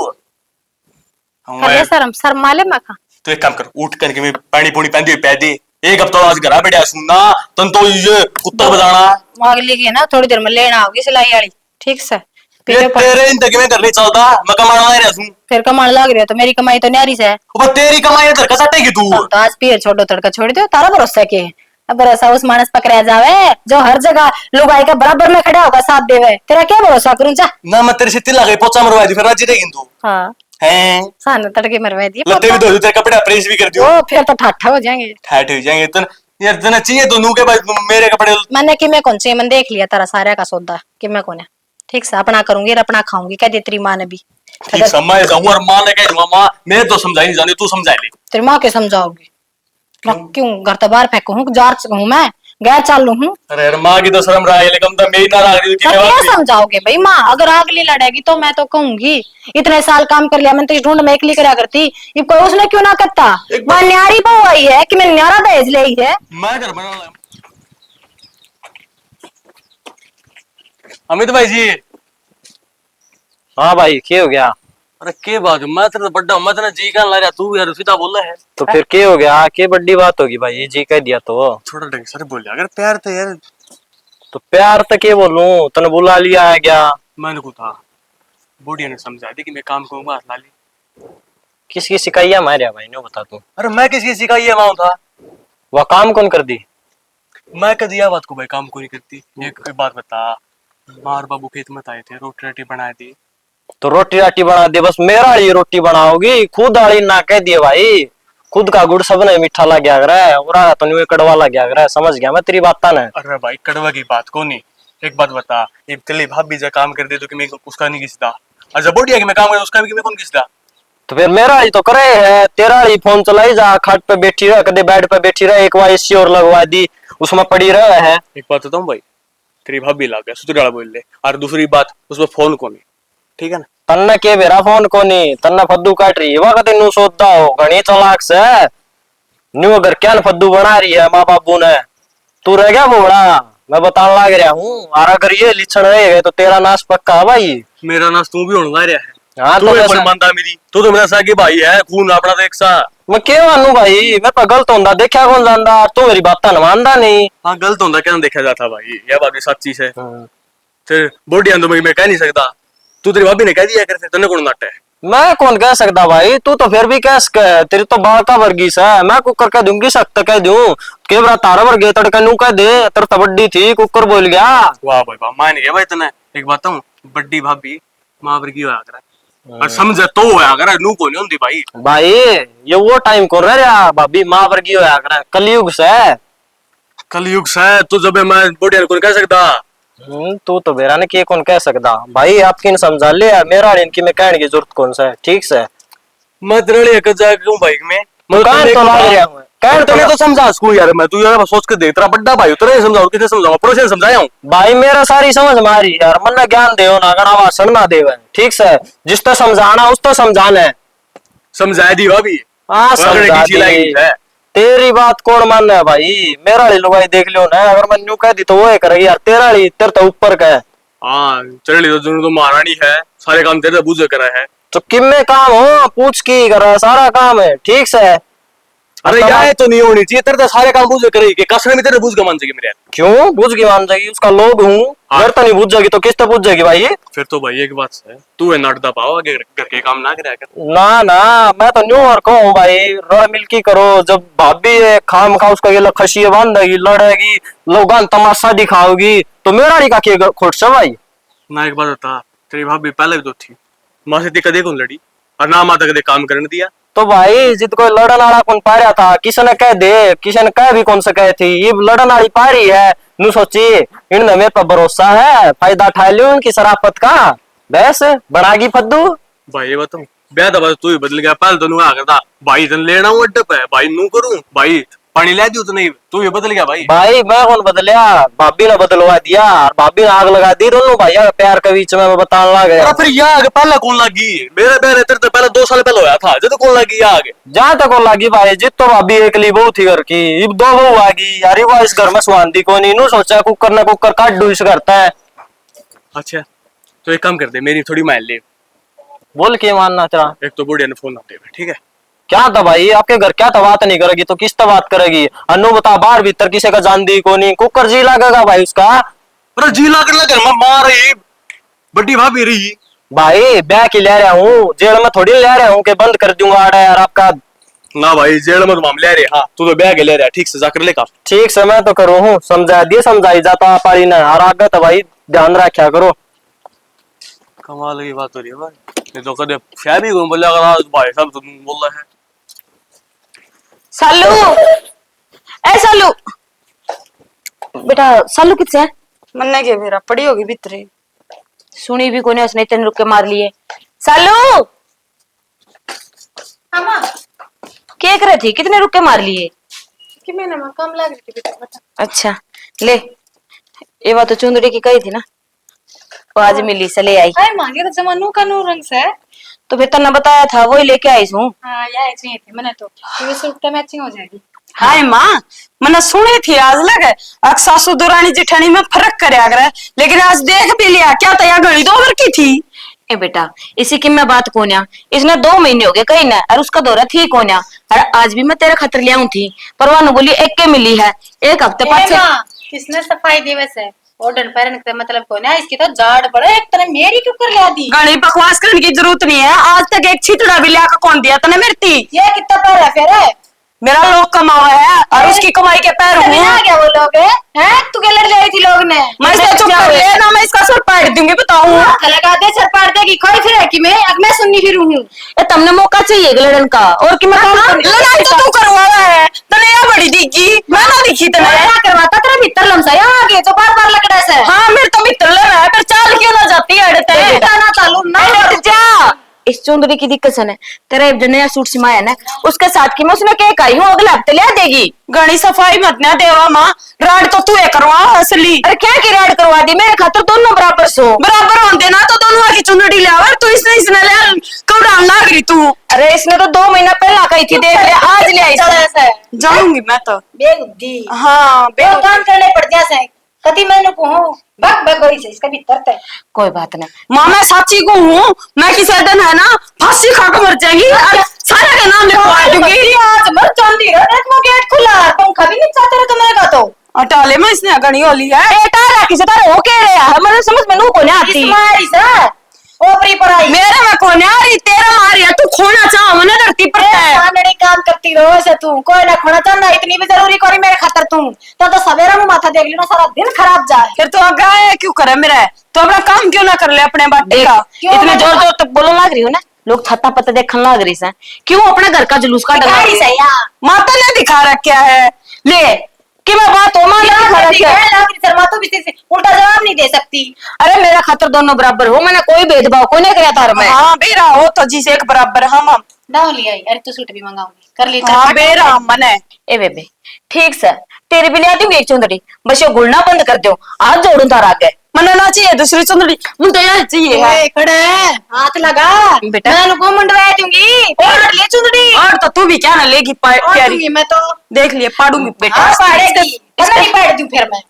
Speaker 3: अरे शर्म माले मखा।
Speaker 5: तो एक काम कर, उठ करके मैं पानी पूनी पहनती हुई पै दे, एक हफ्ता आज घर बैठा सुनना, तन तो ये कुत्ता बजाना।
Speaker 3: अगली की ना थोड़ी देर में लेना होगी सिलाई वाली, ठीक से।
Speaker 5: ये तेरे जिंदगी में घर नहीं चलता, मैं कमाना नहीं रहूं।
Speaker 3: फिर कमाने लग रही है तो मेरी कमाई तो न्यारी से है।
Speaker 5: अब तेरी कमाई घर का सटेगी तू।
Speaker 3: तो आज पीर छोड़ो तड़का छोड़ दो, तारा भरोसा के अब भरोसा उस मानस पकड़ा जावे जो हर जगह लुगाई का बराबर में खड़ा होगा साथ देवे, तेरा क्या भरोसा करूं जा।
Speaker 5: ना मैं तेरे से तिला गई पोचा मरवा दी, फिर राजी रहेगी तू।
Speaker 3: हाँ
Speaker 5: हैं
Speaker 3: सान तड़के मरवा दिए,
Speaker 5: लत्ते भी धो दूं, तेरे कपड़े प्रेस भी कर दूं,
Speaker 3: ओ फिर तो ठाठा हो जाएंगे।
Speaker 5: ठहट हो जाएंगे। तन यार तना चाहिए तो नू के बाद मेरे कपड़े।
Speaker 3: मैंने कि मैं कौन सी मन देख लिया तेरा सारा का सौदा कि मैं कौन है, ठीक से अपना करूंगी और अपना खाऊंगी, कह दे तेरी माँ ने भी।
Speaker 5: ठीक समझ जाऊं, और मां ने कह दूंगा मां मैं तो समझाई नहीं जाने, तू समझा ले।
Speaker 3: तेरी माँ के समझाओगी मैं क्यों घर तो बाहर फेंकू हूँ, जार हूँ मैं, गैर चालू हूँ।
Speaker 5: अरे यार मां की तो शर्म रहा है, लेकिन तो मेरी ना रहा है कि
Speaker 3: तो
Speaker 5: मैं
Speaker 3: क्या
Speaker 5: बात
Speaker 3: समझाओगे भाई, माँ अगर अगली लड़ेगी तो मैं तो कहूंगी इतने साल काम कर लिया मैंने तो इस ढूंढ में अकेली करा करती, ये कोई उसने क्यों ना करता। वह न्यारी बहू आई है कि मैं न्यारा दहेज ले आई है।
Speaker 5: मैं घर बना ला। अमित भाई जी।
Speaker 6: हाँ भाई क्या हो गया?
Speaker 5: अरे के बात है, मैं तेरे बड्डा मैं तेरा जी का ला रहा, तू यार सीधा बोल रहा है।
Speaker 6: तो फिर क्या हो गया? क्या बड़ी बात होगी भाई, ये जी कह दिया तो।
Speaker 5: छोटा ढंग से बोल अगर प्यार थे यार।
Speaker 6: तो प्यार तो क्या बोलूं, तने बुला लिया है क्या?
Speaker 5: मैंने को था बुढ़िया ने समझा दी कि मैं काम करूंगा, हाथ ला ली।
Speaker 6: किसकी शिकायत मारे भाई ने बता तू।
Speaker 5: अरे मैं किसकी सिखाई है वहां था,
Speaker 6: वह काम कौन कर दी?
Speaker 5: मैं कह दिया बात को भाई काम को नहीं करती। एक कोई बात बता, मार बाबू खेत में आए थे, रोटी रोटी बनाई थी।
Speaker 6: तो रोटी राटी बना दे, बस मेरा वाली रोटी बनाओगी, खुद वाली ना कह दिए भाई। खुद का गुड़ सबने मीठा लग गया करे, और तो नहीं कड़वा लग गया करे, समझ गया मैं तेरी बात ना।
Speaker 5: अरे भाई कड़वा की बात को नहीं, एक बात बता, एक तेली भाभी जा काम कर दे तो कि मैं उसका नहीं किसदा, और जब बोटिया कि मैं काम कर उसका भी कि मैं कौन किसदा।
Speaker 6: तो फिर मेरा ही तो करे है, तेरा ही फोन चलाई जा, खाट पे बैठी रह, कदे बेड पे बैठी रह, एक वाइसी और लगवा दी, उसमें पड़ी रह है।
Speaker 5: एक बात बताऊं भाई, तेरी भाभी ला गया सुतराला बोल ले, और दूसरी बात उसमें फोन को नहीं, ठीक है ना।
Speaker 6: तन्ने के मेरा फोन को नहीं, तन्ने फद्दू काट रही है, वक्त नु सोचता हो घनी चलाक से न्यू अगर क्या फद्दू बना रही है माँ बाबू ने, तू रह गया बोड़ा, मैं बताने लग रहा हूँ। और अगर ये लिछण रहेगा तो तेरा नाश पक्का है भाई।
Speaker 5: मेरा नाश तू भी होने रहा है।
Speaker 6: हाँ
Speaker 5: तू
Speaker 6: तो
Speaker 5: मानता मेरी, तू तो मेरा सागी भाई है, खून अपना तो एक सा।
Speaker 6: मैं क्या मानू भाई, मैं तो गलत होंदा देखा कौन जानदा, तू मेरी बात न मानदा नहीं।
Speaker 5: हाँ गलत होता क्या देखा जाता भाई, यह बात भी सच्ची है। फिर बोटिया तो मैं कह नहीं सकता, तू तेरी भाभी ने कह दिया कर, तेने कौन नाटा है।
Speaker 6: मैं कौन कह सकता भाई, तू तो फिर भी कह सक, तेरी तो बालका वर्गीस है, मैं कुकर कह दूंगी सख्त कह दूं, के बरा तारा वर्गे तड़का नू कह दे, तेरे तो बड्डी थी कुकर बोल गया।
Speaker 5: वाह भाई वाह, मान गया भाई तने। एक बात हूँ, बड्डी भाभी माँ वर्गी होया करे, और समझ तो होया करे, नू को नहीं होती भाई।
Speaker 6: भाई ये वो टाइम कौन रह रहा, भाभी माँ वर्गी होया करे, कलयुग से।
Speaker 5: कलयुग से तो जब मैं बोटिया को कह सकता,
Speaker 6: तू तो बेरा ने के कौन कह सकता भाई, आपकी न समझा ले मेरा इनकी में कहने की जरूरत कौन सा है, ठीक से
Speaker 5: मत रड़े कर जा क्यों बाइक में
Speaker 6: कहने तो लग रहा हूं, कहने
Speaker 5: तूने तो समझा उसको यार, मैं तू यार सोच के देख रहा बड्डा भाई, उतरे समझाओ किसे समझाऊं, पड़ोसी ने समझाया हूं
Speaker 6: भाई मेरा सारी समझ मारी यार, मन ने ज्ञान देव ना गणा भाषण ना देवे, ठीक से जिसको समझाना उसको समझाना है।
Speaker 5: समझाया दी भाभी
Speaker 6: हाँ समझा दी। तेरी बात कौन मानना है भाई, मेरा ली लुगाई देख लियो ना, अगर मैं न्यू कह दी तो वो है करेगी यार, तेरा ली तेरे तो ऊपर का है।
Speaker 5: हाँ चल तो महारानी है, सारे काम तेरे बूझे करा है,
Speaker 6: तो किम में काम हो पूछ की कर रहा है, सारा काम है ठीक से।
Speaker 5: अरे यार तो नहीं होनी चाहिए, तेरे तो सारे काम बूझे करेगी कि कसर में तेरे बूझ मान जाएगी मेरे,
Speaker 6: क्यों बुझ की मान जाएगी, उसका लोग हूँ घर तो नहीं बुझ जाएगी तो किस तरह बुझ जाएगी भाई।
Speaker 5: फिर तो भाई एक बात है, तू है नाटदा पाओ आगे घर के काम ना कराया कर।
Speaker 6: ना ना मैं तो न्यू वर्क हूँ भाई, रल मिलकी करो, जब भाभी खाम खा उसका ये खशिये बांधेगी लड़ेगी लोग तमाशा दिखाओगी तो मेरा नहीं का खोट से भाई।
Speaker 5: ना एक बात बता, तेरी भाभी पहले भी तो थी, माँ से कदे कौन लड़ी और ना माता कदे काम करने दिया,
Speaker 6: तो भाई जिद कोई लड़न वाला कौन पा रहा था, किसी ने कह दे किसी ने कह भी कौन सा कहे थी, ये लड़न वाली पा रही है नू सोची इन मेरे पर भरोसा है, फायदा उठा लियो उनकी शराफत का, बस बनागी फद्दू।
Speaker 5: भाई ये बताऊं ब्याह दबा तू ही बदल गया, पहले तो नू आ करता भाई जन लेना हूं अड्डे पे, भाई नू करूं भाई पानी ला दियो तो नहीं, तू ये बदल गया भाई।
Speaker 6: भाई मैं कौन बदलिया, भाभी ने बदलवा दिया, भाभी ने आग लगा दी दोनों भाई प्यार के बीच में, मैं बताने लग गया।
Speaker 5: फिर ये आगे पहले कौन लगी, मेरा ब्याह तेरे तो पहले 2 साल पहले होया था, जब कौन लगी ये आगे
Speaker 6: जहाँ तक लगी भाई, जित तो भाभी एक ली बहू थी घर की, अब 2 बहू आ गई यार, वो इस घर में सुहांदी को नहीं, नू सोचा कुकर ने कुकर काट दू इस करता है।
Speaker 5: अच्छा तो एक काम कर दे, मेरी थोड़ी मान ले,
Speaker 6: बोल के मानना तेरा,
Speaker 5: एक तो बुढ़िया ने फोन आते ठीक है,
Speaker 6: क्या था भाई आपके घर क्या था, बात नहीं करेगी तो किस तरह बात करेगी, अनु बता बाहर भीतर किसी का जान दी को नहीं, कुकर जी लगेगा भाई उसका।
Speaker 5: अरे जी लग घर में मार रही बड्डी भाभी रही
Speaker 6: भाई ब्याह की ले रहा हूँ, जेल में थोड़ी ले रहा हूँ कि बंद कर दूंगा आड़ा यार आपका।
Speaker 5: ना भाई जेल में तो हम ले रहे, हाँ तू तो ब्याह के ले रहा है, ठीक से जाकर लेगा,
Speaker 6: ठीक से मैं तो करूँ हूँ, समझा दिए समझाई जाता पारी ने, और आगे तो भाई ध्यान रखा करो।
Speaker 5: कमाल की बात हो रही है भाई, ये तो कदे शायद ही बोले अगर आज भाई साहब तुम बोल रहे हैं।
Speaker 2: सालू ए सालू बेटा, सालू कितने है?
Speaker 4: मन्ने के मेरा पड़ी होगी भीतरे,
Speaker 2: सुनी भी कोने, उसने इतने रुक के मार लिए। सालू क्या कर रही थी, कितने रुक के मार लिए
Speaker 3: कि मैंने वहां कम लग रही थी।
Speaker 2: अच्छा ले, ये बात तो चुंदड़ी की कही थी ना, वो आज मिली से ले आई।
Speaker 3: अरे मांगे तो जमानू का नूर रंग से,
Speaker 2: तो फिर तन्ना बताया था वही लेके आई हूँ।
Speaker 3: हाँ यह चाहिए थे मैंने तो, ये सूट तो मैचिंग हो जाएगी।
Speaker 4: हाय माँ मैंने सुनी थी आज लगे सासू दुरानी जिठानी में फर्क करया करे, लेकिन आज देख भी लिया क्या तैयार घड़ी 2 उम्र की थी।
Speaker 2: ए बेटा इसी की मैं बात कोन्या, इसने 2 महीने हो गए कहीं ना, और उसका दौरा थी कोन्या, और आज भी मैं तेरे खतर ले आऊं थी, पर वानु बोली एक के मिली है, 1 हफ्ते पाछे
Speaker 3: किसने सफाई दिवस है ओडन पैरन का मतलब कोई ना, इसकी तो जाड़ पड़े एक तरह मेरी क्यों कर लिया दी,
Speaker 4: घड़ी बकवास करने की जरूरत नहीं है, आज तक एक छितड़ा भी लिया कौन दिया तने मेरी,
Speaker 3: ये कितना पैर है फिर
Speaker 4: मेरा लोग कमावा है और उसकी कमाई के पैर हूँ।
Speaker 3: क्या वो लोग हैं तू क्या लड़ रही थी लोग ने,
Speaker 4: मैं इससे चुप कर ले ना, मैं इसका सर पाड़ दूंगी बताऊं।
Speaker 3: लगा दे सर पाड़ देगी खोई फिर है कि मैं सुननी फिर हूँ,
Speaker 2: तमने मौका चाहिए लड़न का, और कि मैं
Speaker 4: लड़ाई तो तू करवा है, तने ये बड़ी दिखी मैं ना दिखी तने
Speaker 3: क्या करवाता तेरा भीतर लमसाया आगे तो बार बार लगड़ा से।
Speaker 4: हाँ मेरे तो मित्र लड़ रहा है, फिर चाल क्यों ना जाती है अड़ते
Speaker 3: ना चालू ना
Speaker 2: जा, इस चुंदड़ी की दिक्कत है, तेरा एक नया सूट सिमाया ना, उसके साथ की मैं उसने केक आई हूँ, अगले हफ्ते ले देगी।
Speaker 4: घनी सफाई मत ना देवा माँ, राड तो तू करवा असली।
Speaker 2: अरे क्या की राड करवा दी, मेरे खातर दोनों बराबर सो
Speaker 4: बराबर होते ना तो दोनों की चुंदड़ी ले आवर, तू इसने ले कौड़ान लाग रही तू।
Speaker 2: अरे इसने तो 2 महीना पहला कही थी, देख ले आज ले आई।
Speaker 4: जाऊंगी मैं तो
Speaker 3: बेगुद्दी,
Speaker 4: हाँ
Speaker 3: बेगु काम करने पड़ जा से कति मैंने कहूं बक बक होई से इसका भीतर तक
Speaker 2: कोई बात नहीं
Speaker 4: माँ, मैं साची को हूँ, मैं किसी दिन है ना फांसी खा के मर जाएगी और सारे के नाम लिखवा दूंगी।
Speaker 3: आज मर चांदी रे, देख वो गेट खुला पंखा भी नहीं चाहते रे तुम्हारे तो
Speaker 4: अटाले में इसने घनी होली है,
Speaker 2: बेटा राखी से तारे हो के रे यार, मेरे समझ में को नहीं आती।
Speaker 3: इसमारी सा ओपरी पर आई
Speaker 4: मेरे में को नहीं आ रही, तेरा मारी है, तू खोना चाह मैंने धरती पर है।
Speaker 3: सामने काम करती रहो से तू कोई ना खोना चाहना, इतनी भी जरूरी कोरी मेरे खातर तू तो सवेरा में माथा देख लेना सारा दिन खराब जाए,
Speaker 4: फिर तू आगे क्यों करे मेरा, तो अपना काम क्यों ना कर ले अपने बाटे का,
Speaker 2: इतने जोर जोर तक बोलने लग रही हो ना, लोग छत्ता पत्ता देखने लग रही से, क्यों अपने घर का जुलूस का
Speaker 3: गाड़ी से यार
Speaker 4: माता ने दिखा रखा है। ले
Speaker 2: कि मैं बात हो मान
Speaker 3: शर्मा तो भी उल्टा जवाब नहीं दे सकती।
Speaker 2: अरे मेरा खातर दोनों बराबर हो, मैंने कोई भेदभाव को नहीं किया तार में।
Speaker 4: हाँ बेरा हो तो जी से एक बराबर हम
Speaker 3: डाल लिया अरे तू सूट भी मंगाऊंगी कर ली
Speaker 4: हाँ बेरा मन है।
Speaker 2: ए बेबे ठीक से तेरे भी लिया दूंगी एक चुंदड़ी, बस ये घुलना बंद कर दो, हाथ जोड़ू तार आगे।
Speaker 4: मन ना चाहिए दूसरी चुंदड़ी, मुझे तो यह चाहिए है।
Speaker 3: ए, खड़े हाथ लगा
Speaker 2: बेटा।
Speaker 3: मैं उनको मंडवा दूंगी और ले चुंदड़ी
Speaker 4: और तो तू भी क्या ना लेगी
Speaker 3: और
Speaker 4: प्यारी,
Speaker 3: दूंगी मैं तो।
Speaker 4: देख लिए पाड़ूंगी बेटा।
Speaker 3: हाँ पाड़ेगी पता नहीं पाड़ दूं फिर मैं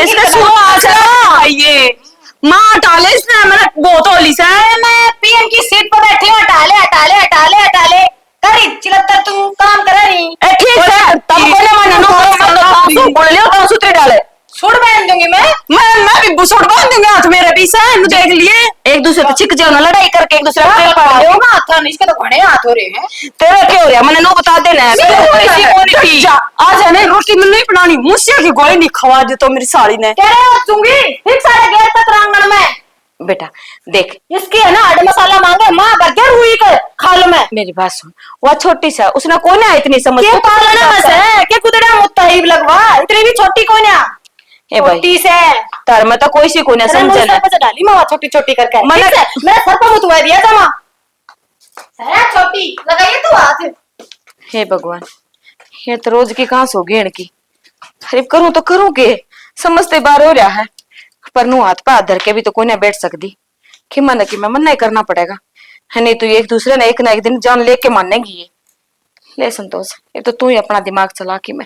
Speaker 4: इसका सुनो आसरा ये माँ टाले इसने मैंने बहुत होली से
Speaker 3: मैं पीएम की सीट पर बैठी हूँ। हटा ले करी चिलत्तर तू काम करे नहीं।
Speaker 2: ए ठीक है तब बोले माने नो काम बोल लियो काम सूत्र डाले
Speaker 3: सूट पहन दूंगी
Speaker 4: मैं भी बुसूट बांध दूंगी हाथ मेरे पीछे देख लिए।
Speaker 2: एक दूसरे पे छिक जाओ ना, लड़ाई करके एक दूसरे पे
Speaker 3: मैं
Speaker 2: पड़ा
Speaker 3: पाड़े होगा हाथ नहीं, इसके तो घड़े हाथ हो रहे हैं।
Speaker 2: तेरे क्या हो रहा है, मैंने नो बता देना है।
Speaker 4: आज है ना रोटी में नहीं बनानी, मुझसे की गोली नहीं खवा दी तो मेरी साड़ी ने।
Speaker 3: कह रहे हो दूंगी ठीक साढ़े 11 तक आंगन में।
Speaker 2: बेटा देख
Speaker 3: इसकी है ना हड मसाला मांगे माँ बर्गर हुई कर खा लो मैं।
Speaker 2: मेरी बात सुन, वो छोटी सा उसने कौन है इतनी समझ
Speaker 3: के पालना बस है के कुदड़ा मुत्ताहिब लगवा इतनी भी छोटी कौन है।
Speaker 2: ए भाई
Speaker 3: छोटी से
Speaker 2: तार में तो कोई सी को ना समझे ना।
Speaker 3: पे डाली माँ छोटी छोटी करके
Speaker 2: मैंने-
Speaker 3: मेरा सर पर मुतवा दिया था माँ छोटी लगाइए तू हाथ।
Speaker 2: हे भगवान, ये तो रोज की कहां सो घेण की। अरे करूं तो करूं के, समझते बार हो रहा है, पर नु हाथ पे हाथ धर के भी तो कोई ना बैठ सकती कि मन की मैं मना ही करना पड़ेगा है, नहीं तो ये एक दूसरे ने एक ना एक दिन जान लेके मानेगी ये। ले संतोष, ये तो तू ही अपना दिमाग चला कि मैं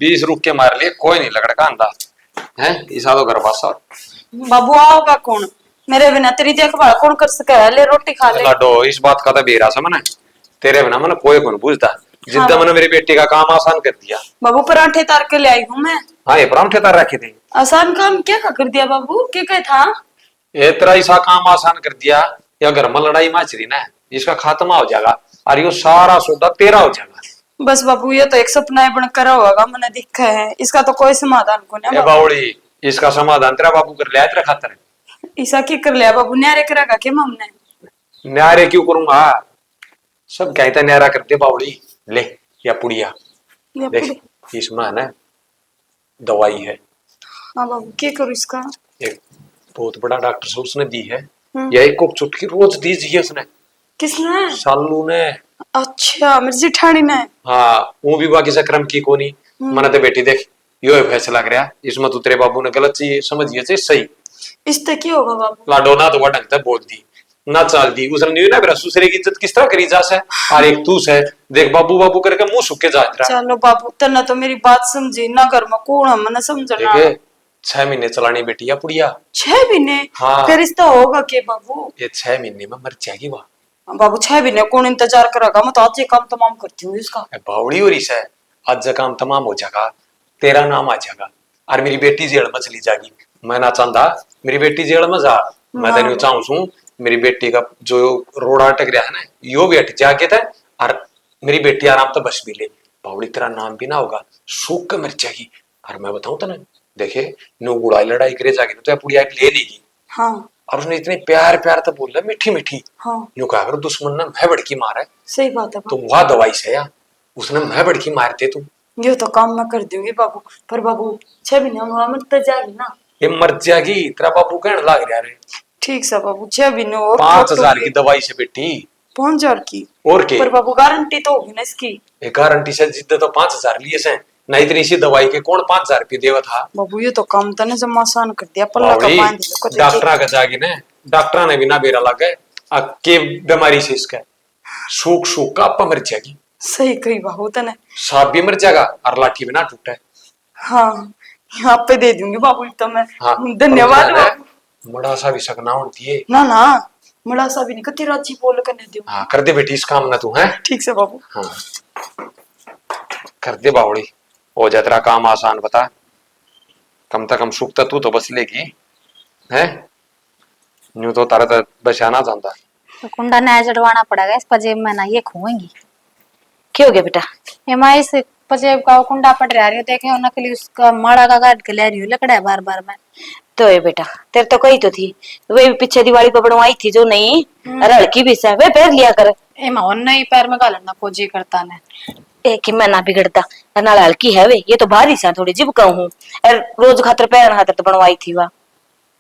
Speaker 1: 20 रुक के मार लिए, कोई नहीं लकड़का अंदा है ईसा तो घर पासा।
Speaker 4: बाबू आओगा कौन, मेरे बिना तेरी देखभाल कौन कर सके है? ले रोटी खा ले।
Speaker 1: लाडो इस बात का तो बेरा सा मने, तेरे बिना मन कोई कौन पूछता। जिद्दा मैंने मेरी बेटी का काम आसान कर दिया।
Speaker 4: बाबू पराठे तार के ले आई हूँ मैं।
Speaker 1: हाँ ये परांठे तार रखे थे।
Speaker 4: आसान काम क्या कर दिया बाबू, क्या था?
Speaker 1: ये तेरा ऐसा काम आसान कर दिया, या घर में लड़ाई माच रही ना इसका खात्मा हो जाएगा और ये सारा सौदा तेरा हो जाएगा।
Speaker 4: बस बाबू ये तो एक सपना बनकर होगा, मैंने देखा है, इसका तो कोई समाधान को
Speaker 1: ए
Speaker 4: नहीं।
Speaker 1: बावड़ी इसका समाधान तेरा बाबू कर लिया, तेरा खातर
Speaker 4: ईसा की कर लिया बाबू, न्यारे करेगा क्या हमने?
Speaker 1: न्यारे क्यों करूंगा, सब कहता न्यारा करते बावड़ी। ले या पुड़िया
Speaker 4: ये
Speaker 1: देख,
Speaker 4: पूरी-
Speaker 1: इसमें है ना दवाई है,
Speaker 4: हाँ बाबू क्या करूँ इसका?
Speaker 1: एक बहुत बड़ा डॉक्टर से उसने दी है, या एक को चुटकी रोज दीजिए उसने,
Speaker 4: किसने?
Speaker 1: सालू ने।
Speaker 4: अच्छा मेरी जिठानी ने।
Speaker 1: हाँ वो भी बाकी से क्रम की कोनी मना तो बेटी देख यो फैसला कर इसमें तो तेरे बाबू ने गलत चाहिए समझिए चाहिए सही।
Speaker 4: इससे क्या होगा बाबू?
Speaker 1: लाडो ना तो वह ढंग से बोल दी ना चाल दी उसने नहीं ना मेरा दूसरे की इज्जत किस तरह करी जा से, और एक तू से देख बाबू बाबू करके मुंह सूखे जा रहा।
Speaker 4: चलो बाबू तना तो मेरी बात समझी ना, घर में कौन है मैंने समझना।
Speaker 1: देखे 6 महीने चलानी बेटी या पुड़िया।
Speaker 4: 6 महीने?
Speaker 1: हाँ।
Speaker 4: फिर इसका होगा के बाबू?
Speaker 1: ये 6 महीने में मर जाएगी वह।
Speaker 4: बाबू 6 महीने कौन इंतजार करेगा, मैं तो आज ये काम तमाम करती हूँ इसका।
Speaker 1: बावड़ी हो रही है, आज काम तमाम हो जाएगा, तेरा नाम आ जाएगा और मेरी बेटी जेल में चली जाएगी। मैं ना चाहता मेरी बेटी जेल में जा, मैं तो नहीं चाहूँ मेरी बेटी का जो रोड़ा अटक रहा है ना यो भी हट जाके था और मेरी बेटी आराम तो बस भी ले। बावड़ी तेरा नाम भी ना होगा, सूख कर मर जाएगी। और मैं बताऊं तो ना देखे नो गुड़ाई लड़ाई करे जाके तो पुड़िया ले लेगी।
Speaker 4: हाँ
Speaker 1: और उसने इतने प्यार प्यार तो बोल रहा मीठी मीठी,
Speaker 4: हाँ
Speaker 1: यूं कहा करो दुश्मन ने मैं बड़की मारा है,
Speaker 4: सही बात है बाबू।
Speaker 1: तुम वह दवाई से या उसने मैं बड़की मारते तुम।
Speaker 4: ये तो काम मैं कर दूंगी बाबू, पर बाबू 6 महीने में मत तो जाएगी ना।
Speaker 1: ये मर जाएगी, तेरा बाबू कहने लग रहा है।
Speaker 4: ठीक है बाबू 6 महीने और
Speaker 1: 5,000 की दवाई से बेटी
Speaker 4: 5,000 की।
Speaker 1: और के
Speaker 4: पर बाबू गारंटी तो होगी ना इसकी?
Speaker 1: ये गारंटी से जिद्द तो 5,000 लिए से, नहीं इतनी सी दवाई के कौन 5,000 रुपये देवा था।
Speaker 4: बाबू ये तो काम तने जमा आसान कर दिया, पल्ला का बांध दिया को।
Speaker 1: डॉक्टर का जागी ने डॉक्टर ने बिना बेरा लग गए के बीमारी से इसका सूख सूख का आपा मर जाएगी।
Speaker 4: सही कही बाबू तने।
Speaker 1: सांप भी मर जाएगा और लाठी भी ना टूटे।
Speaker 4: हाँ यहाँ पे दे दूंगी बाबू तो मैं।
Speaker 1: हाँ
Speaker 4: धन्यवाद बाबू।
Speaker 1: बड़ा सा भी सकना होती है
Speaker 4: ना ना बड़ा सा भी नहीं, कति राजी बोल करने दो।
Speaker 1: हाँ कर दे बेटी इस काम ना तू है।
Speaker 4: ठीक से बाबू।
Speaker 1: हाँ कर दे बावड़ी, हो जाए तेरा काम आसान। बता कम से कम सुख तू तो बच लेगी है, यूं तो तारा तो बचाना चाहता।
Speaker 3: तो कुंडा नया जड़वाना पड़ेगा इस पजेब में ना, ये खोएंगी।
Speaker 2: क्या हो गया बेटा?
Speaker 3: एमा इस पजेब का वो कुंडा पड़ रहा है, देखे हो नकली उसका माड़ा का काट के ले रही हूँ, लकड़ा है बार बार में।
Speaker 2: तो ये बेटा तेरे तो कही तो थी वे पीछे दिवाली पर बनवाई थी जो नहीं लड़की भी से वे पहन लिया कर।
Speaker 3: एमा और नहीं पैर में गालना को जी करता ने।
Speaker 2: कि मैं ना बिगड़ता नाल हल्की है वे, ये तो भारी सा थोड़ी जिब कहूँ। रोज खातर पहन खातर तो बनवाई थी वा।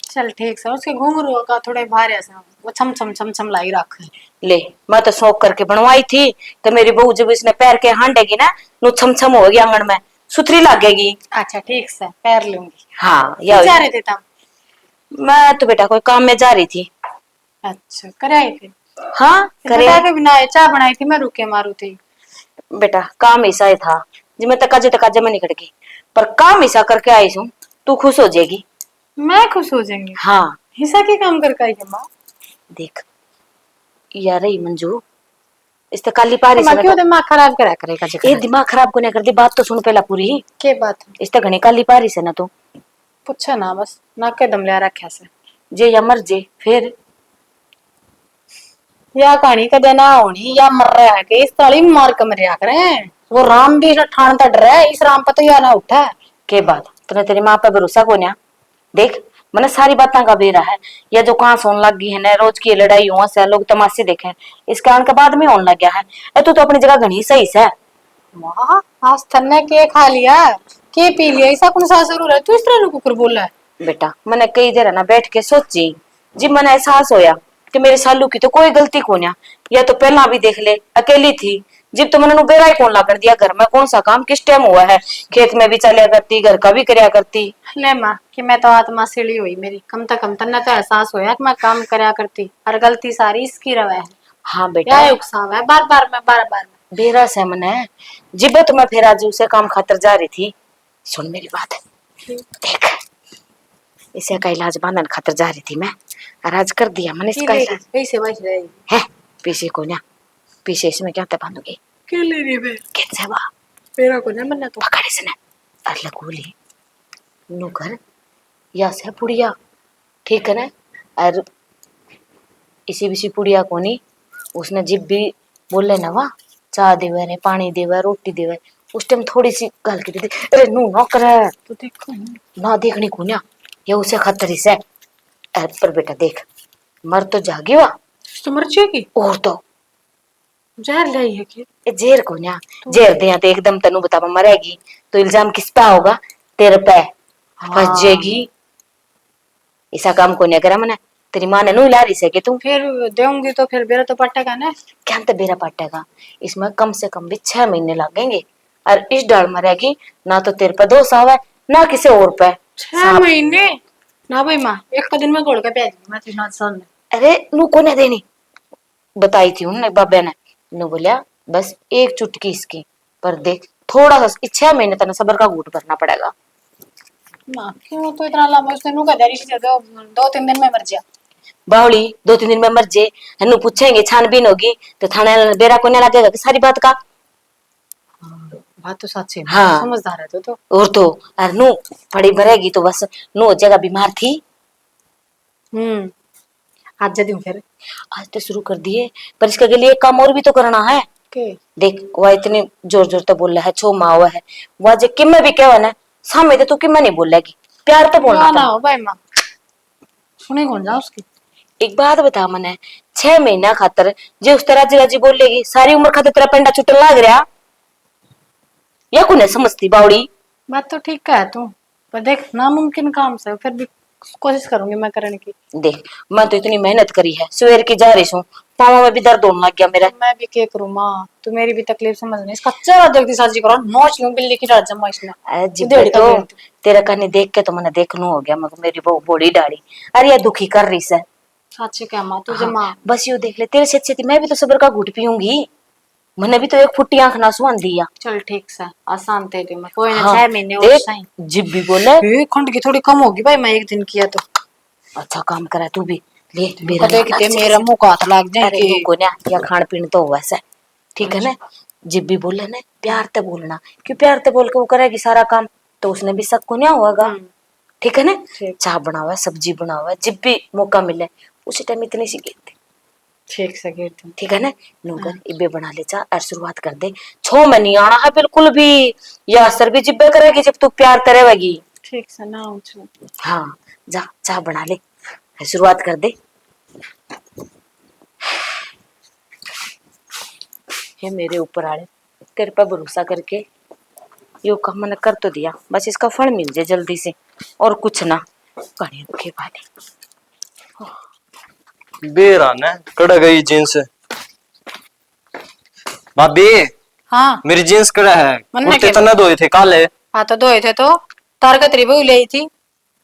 Speaker 3: चल ठीक से, उसके घुंघरू का थोड़े भारे से वो छम छम छम छम लाई रख।
Speaker 2: ले मैं तो शौक करके बनवाई थी, तो मेरी बहू जब इसने पैर के हांडेगी ना, नु छम छम होगी आंगन में, सुथरी लगेगी।
Speaker 3: अच्छा ठीक से पैर लूंगी।
Speaker 2: हाँ
Speaker 3: या जा रहे थे तब?
Speaker 2: मैं तो बेटा कोई काम में जा रही थी।
Speaker 3: अच्छा कराए फिर?
Speaker 2: हाँ करे
Speaker 3: बता के बिना चाय बनाई थी, मैं रुके मारू थी।
Speaker 2: बेटा, काम ऐसा ही था जी, मैं तकाजे में निकल गई, पर काम ऐसा करके आई हूँ, तू खुश हो जाएगी।
Speaker 3: मैं खुश हो जाएंगी?
Speaker 2: हाँ
Speaker 3: हिस्सा के काम करके आई है माँ।
Speaker 2: देख यार रही मंजू, इस तो काली पारी
Speaker 3: तो
Speaker 2: से
Speaker 3: मैं क्यों दिमाग खराब करा करेगा जी?
Speaker 2: ए दिमाग खराब को नहीं कर दी, बात तो सुन पहला पूरी।
Speaker 3: के बात
Speaker 2: इस तो घनी काली पारी से ना तू
Speaker 3: पूछा ना, बस ना के दम ले रखा से
Speaker 2: जे या मर जे फिर
Speaker 3: या कहानी कदे ना होनी या मर रहा है कि इस ताली मार के मरिया करे। वो राम भी ठाण तड़ रहा है, इस राम पर तो या ना उठा।
Speaker 2: के बात तूने तेरी माँ पे भरोसा को ना? देख मैंने सारी बातें का बेरा है, या जो कहाँ सोन लग गई है ना, रोज की लड़ाई हुआ से लोग तमाशे देखे, इस कारण के बाद में होने लग गया है। तू तो अपनी जगह घनी सही से।
Speaker 3: माँ आज थन्ने के खा लिया, के पी लिया, ऐसा कौन सा जरूर है? तू इस तरह कुकर बोला है?
Speaker 2: बेटा मैंने कई देर ना बैठ के सोची, जब मैंने एहसास होया कि मेरे सालू की तो कोई गलती को ना, या तो पहला भी देख ले अकेली थी, जब तो मैंने बेरा ही कौन ला कर दिया, घर में कौन सा काम किस टाइम हुआ है, खेत में भी चलिया करती, घर का भी करया करती।
Speaker 3: ले माँ कि मैं तो आत्मा सीढ़ी हुई मेरी, कम से कम तन्ने तो एहसास होया कि मैं काम करया करती, और गलती सारी इसकी रवा है।
Speaker 2: हाँ बेटा
Speaker 3: या उकसाव है बार बार में।
Speaker 2: बेरा से मैंने जिब तो मैं फिर आज उसे काम खातर जा रही थी, सुन मेरी बात, देख इसे का इलाज बांधन खातर जा रही थी मैं, और आज कर दिया मैंने इसका इलाज।
Speaker 3: पैसे बच रहे
Speaker 2: है पीछे को ना, पीछे इसमें क्या ते बांधूंगी?
Speaker 3: के ले रही है?
Speaker 2: कैसे वाह
Speaker 3: मेरा को ना मन्ना तो
Speaker 2: पकड़े से ना अरे गोली नु कर या से पुड़िया, ठीक है ना? और इसी बिसी पुड़िया को नहीं, उसने जिब भी बोले ना वाह चाय देवे रे, पानी देवे, रोटी देवे, उस टाइम थोड़ी सी गल की थी, अरे नु ना करे
Speaker 3: तो देखो
Speaker 2: ना देखनी को ना, ये उसे खतरी से। पर बेटा देख मर तो जागी वा,
Speaker 3: तो मर्ची की
Speaker 2: और तो
Speaker 3: जहर लाई है कि
Speaker 2: ये जेर को ना, जेर दे तो एकदम तनु बतावा मरेगी, तो इल्जाम किस पे होगा? तेरे पे फंस जाएगी। ऐसा काम को नहीं करा मैंने, तेरी माँ ने नु ला रही से कि तू
Speaker 3: फिर देऊंगी तो फिर बेरा तो पटेगा ना।
Speaker 2: क्या तो बेरा पटेगा, इसमें कम से कम भी 6 महीने लगेंगे, और इस डाल मरेगी ना, तो तेरे पे दोष आवे ना किसी और पे।
Speaker 3: 6 महीने ना भाई माँ, एक का दिन में घोड़ के प्याज मैं तुझे ना सुन।
Speaker 2: अरे नु को नहीं देनी, बताई थी उन्होंने बाबे ने, नु बोलिया बस एक चुटकी इसकी, पर देख थोड़ा सा 6 महीने तक सबर का घूट भरना पड़ेगा।
Speaker 3: माँ क्यों तो इतना लंबा, उसने नु का देरी से 2-3 दिन में मर जा।
Speaker 2: बावली 2-3 दिन में मर जे, हनु पूछेंगे छानबीन होगी तो थाने बेरा को नहीं लगेगा कि सारी बात का।
Speaker 3: बात तो सच है।
Speaker 2: हाँ
Speaker 3: समझदार है तो
Speaker 2: और तो और नु पड़ी भरेगी तो बस नु हो जाएगा, बीमार थी।
Speaker 3: आज जदी फिर
Speaker 2: आज तो शुरू कर दिए, पर इसके लिए एक काम और भी तो करना है।
Speaker 3: के
Speaker 2: देख वह इतनी जोर जोर तो बोल रहा है, छो माँ हुआ है वह जे किम में भी क्या ना सामने तो तू किम में नहीं बोलेगी, प्यार तो बोलना
Speaker 3: ना हो भाई माँ, सुने कौन जा उसकी।
Speaker 2: एक बात बता मने, 6 महीना खातर जे उस तरह जी बोलेगी, सारी उम्र खातर तेरा पेंडा छुटन लग रहा या को नहीं समझती बावड़ी।
Speaker 3: बात तो ठीक है तू, पर देख नामुमकिन काम से फिर भी कोशिश करूंगी मैं करने की।
Speaker 2: देख मैं तो इतनी मेहनत करी है, सवेर की जा रही हूँ, पाँव में भी दर्द होने लग गया मेरा।
Speaker 3: मैं भी क्या करूँ माँ, तू मेरी भी तकलीफ समझ नहीं, इसका चेहरा देखती साजी करो नोच लूं बिल्ली की डर जमा इसने।
Speaker 2: जिब्बे तो तेरा कहानी देख के तो मैंने देखनू हो गया, मगर मेरी वो बॉडी डाली अरे ये दुखी कर रही से।
Speaker 3: सच क्या माँ तुझे माँ,
Speaker 2: बस यू देख ले तेरे से अच्छी थी, मैं भी तो सबर का घूट पीऊंगी, मैंने भी तो एक फुट्टी आंख ना सुन दिया।
Speaker 3: चल ठीक से आसान थे मैं कोई ना।
Speaker 2: हाँ,
Speaker 3: 6 महीने और
Speaker 2: देख
Speaker 3: सही
Speaker 2: जिब भी बोले
Speaker 3: खंड की थोड़ी कम होगी भाई, मैं एक दिन किया तो
Speaker 2: अच्छा काम करा तू भी। ले
Speaker 3: देखते मेरा मुंह को हाथ लग जाए कि
Speaker 2: को ना, या खान पीन तो वैसा ठीक है ना, जिब भी बोले ना प्यार ते बोलना, क्यों प्यार ते बोल के वो करेगी सारा काम, तो उसने भी शक को नहीं होगा। ठीक है ना? चाय बनावा, सब्जी बनावा, जिब भी मौका मिले उसी टाइम इतनी सी गिरती।
Speaker 3: ठीक से गिरती,
Speaker 2: ठीक है ना? नौकर इबे बना ले चा और शुरुआत कर दे। 6 में नहीं आना है बिल्कुल भी, या असर भी जिब्बे करेगी जब तू प्यार करेगी।
Speaker 3: ठीक से ना उछल।
Speaker 2: हाँ जा चाय बना ले, शुरुआत कर दे। हे मेरे ऊपर आले तेरे पर भरोसा करके यो काम मैंने कर तो दिया, बस इसका फल मिल जाए जल्दी से, और कुछ ना कहीं के बारे।
Speaker 6: बेरा ने कड़ गई जींस। भाभी
Speaker 3: हाँ
Speaker 6: मेरी जींस कड़ा है,
Speaker 3: मन्ने
Speaker 6: कुर्ते
Speaker 3: के-
Speaker 6: तो न धोए थे काले।
Speaker 3: हाँ तो धोए थे तो तार का तेरी बहू ले थी।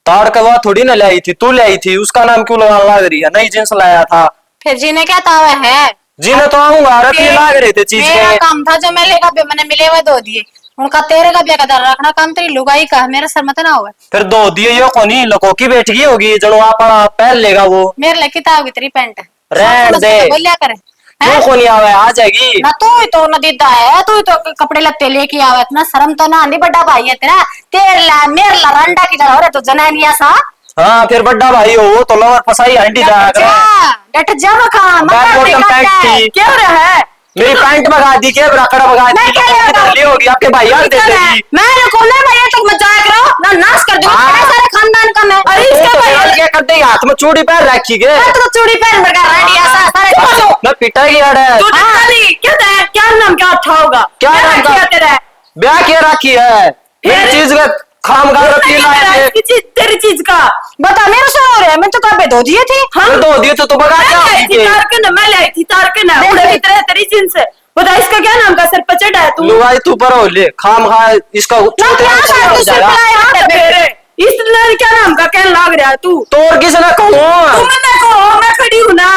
Speaker 6: ताड़ का वह थोड़ी ना लाई थी, तू लाई थी, उसका नाम क्यों लगा लाग रही है? नई जींस लाया था।
Speaker 3: फिर जी ने क्या तावा है?
Speaker 6: जी ने तो आऊंगा, रखने लाग रहे थे चीज
Speaker 3: मेरा
Speaker 6: के।
Speaker 3: काम था जो मैं लेगा मैंने मिले हुए धो दिए, उनका तेरे का बेकदर रखना काम तेरी लुगाई का है, मेरा सर मत ना हुआ।
Speaker 6: फिर दो दिए यो कोनी लको की बैठ गई होगी, जनो आप पहन लेगा वो।
Speaker 3: मेरे लिए किताब की तेरी पैंट
Speaker 6: रहन दे।
Speaker 3: बोलिया करे
Speaker 6: क्यों कोनी आवे, आ जाएगी।
Speaker 3: ना, तू ही तो न दीदा है, तू ही तो कपड़े लत्ते लेके आवे, इतना शर्म तो ना आंदी, बड़ा भाई है तेरा, तेरे ला मेरे ला रंडा की तरह हो रहा तो जनानिया सा।
Speaker 6: हाँ फिर बड़ा भाई हो वो तो लवर फसाई हंडी जाया करे।
Speaker 3: डट जा मकान
Speaker 6: बैक बॉटम पैंट थी।
Speaker 3: क्या हो रहा है?
Speaker 6: मेरी पैंट मंगा दी के बराकड़ा मंगा
Speaker 3: मैं
Speaker 6: दी,
Speaker 3: क्या लेगा?
Speaker 6: ले होगी आपके भाई यार दे देगी।
Speaker 3: मैं कौन है भैया तक मजाक करो ना, नाश कर दूंगा
Speaker 6: हाँ।
Speaker 3: सारे खानदान का मैं। अरे
Speaker 6: तो
Speaker 3: इसका
Speaker 6: यार
Speaker 3: भाई
Speaker 6: क्या करते हैं, हाथ में चूड़ी पहन रखी के।
Speaker 3: मैं तो चूड़ी पहन कर रंडिया सा सारे
Speaker 6: मैं पिटा की यार है।
Speaker 3: तू डाली क्या है? क्या नाम क्या अच्छा होगा?
Speaker 6: क्या नाम
Speaker 3: किया
Speaker 6: का?
Speaker 3: तेरा?
Speaker 6: ब्याह के रखी है मेरी चीज का खाम गा रखी लाए थे।
Speaker 3: तेरी चीज का बता, मेरे से हो रहा है, मैं तो कब धो दिए थे।
Speaker 6: फिर दो दिए तो बगा क्या होगी?
Speaker 3: तार के ना मैं लाई थी, तार के ना उड़े की तरह तेरी जींस है। बता इसका क्या नाम का सर पचड़ है तू?
Speaker 6: लुगाई तू पर हो ले खाम खा इसका
Speaker 3: ना
Speaker 6: चूत
Speaker 3: क्या
Speaker 6: हो
Speaker 3: कर तू सिर
Speaker 6: जाएगा।
Speaker 3: पलाया मेरे इस लड़की क्या नाम का कहने लाग रहा है तू?
Speaker 6: तो और किसी ने
Speaker 3: तू
Speaker 6: कहूँ
Speaker 3: मैंने को मैं खड़ी हूं ना।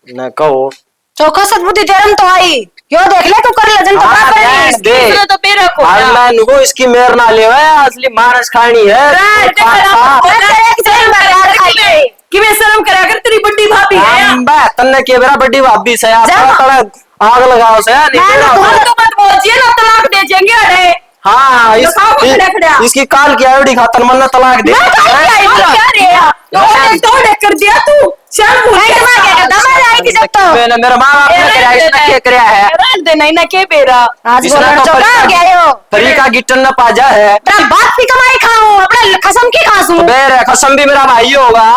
Speaker 6: न कहो।
Speaker 3: चौका सदबुद्धि तेरम तो आई यो देख ले तू कर लगन तो
Speaker 6: हाँ,
Speaker 3: का
Speaker 6: रहन
Speaker 3: करेगी
Speaker 6: दे।
Speaker 3: इसने तो पेरा को
Speaker 6: आज मैं नुगो इसकी मेर ना ले असली मानस खानी है।
Speaker 3: कि मैं शर्म करा कर तेरी बड़ी भाभी है।
Speaker 6: तन्ने के बेरा बड़ी भाभी से आप
Speaker 3: जा।
Speaker 6: थोड़ा आग लगाओ से नहीं
Speaker 3: मैं
Speaker 6: बेरा।
Speaker 3: तो मत बोलिए ना, तलाक दे देंगे अरे।
Speaker 6: हाँ
Speaker 3: लगाओ खड़ा खड़ा।
Speaker 6: इसकी काल की आयोडी खातर मन तलाक दे।
Speaker 3: मैं कहाँ की आई हूँ? क्या रे यार? तोड़े कर दिया तू शर्म भूल गया। मैं क्या करता? मैं आई थी जब तो
Speaker 6: मैंने मेरा माँ बाप ने कराया, इसने क्या कराया है?
Speaker 3: रहन दे नहीं ना के बेरा आज
Speaker 6: इसने
Speaker 3: बोलना
Speaker 6: तो
Speaker 3: चौका आ गया यो।
Speaker 6: फरी का गिट्टन न पाजा है।
Speaker 3: तेरा बाप की कमाई खाऊं, अपना कसम की खासूं।
Speaker 6: बेर कसम भी मेरा भाई होगा।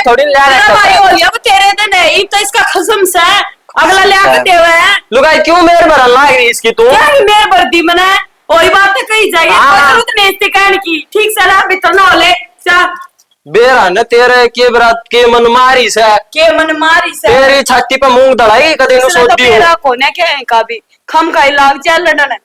Speaker 6: थोड़ी ले
Speaker 3: तेरा भाई हो लिया, अब तेरे दिन है, ये तो इसका कसम से है। अगला ले आके देवे है।
Speaker 6: लुगाई क्यों मेर मरन लाग रही इसकी तू?
Speaker 3: क्या ही मेरे बर्दी मना है? वही बात तो कही जाएगी,
Speaker 6: हाँ।
Speaker 3: कोई जरूरत नहीं इससे कहने की। ठीक से ना भीतर ना होले चा
Speaker 6: बेरा न तेरे के बरात के मन मारी से
Speaker 3: के मन मारी से
Speaker 6: तेरी छाती पे मूंग दड़ाई कदे नु
Speaker 3: इसने तो
Speaker 6: सोची
Speaker 3: मेरा कोने के है का भी खम का इलाज चल लड़न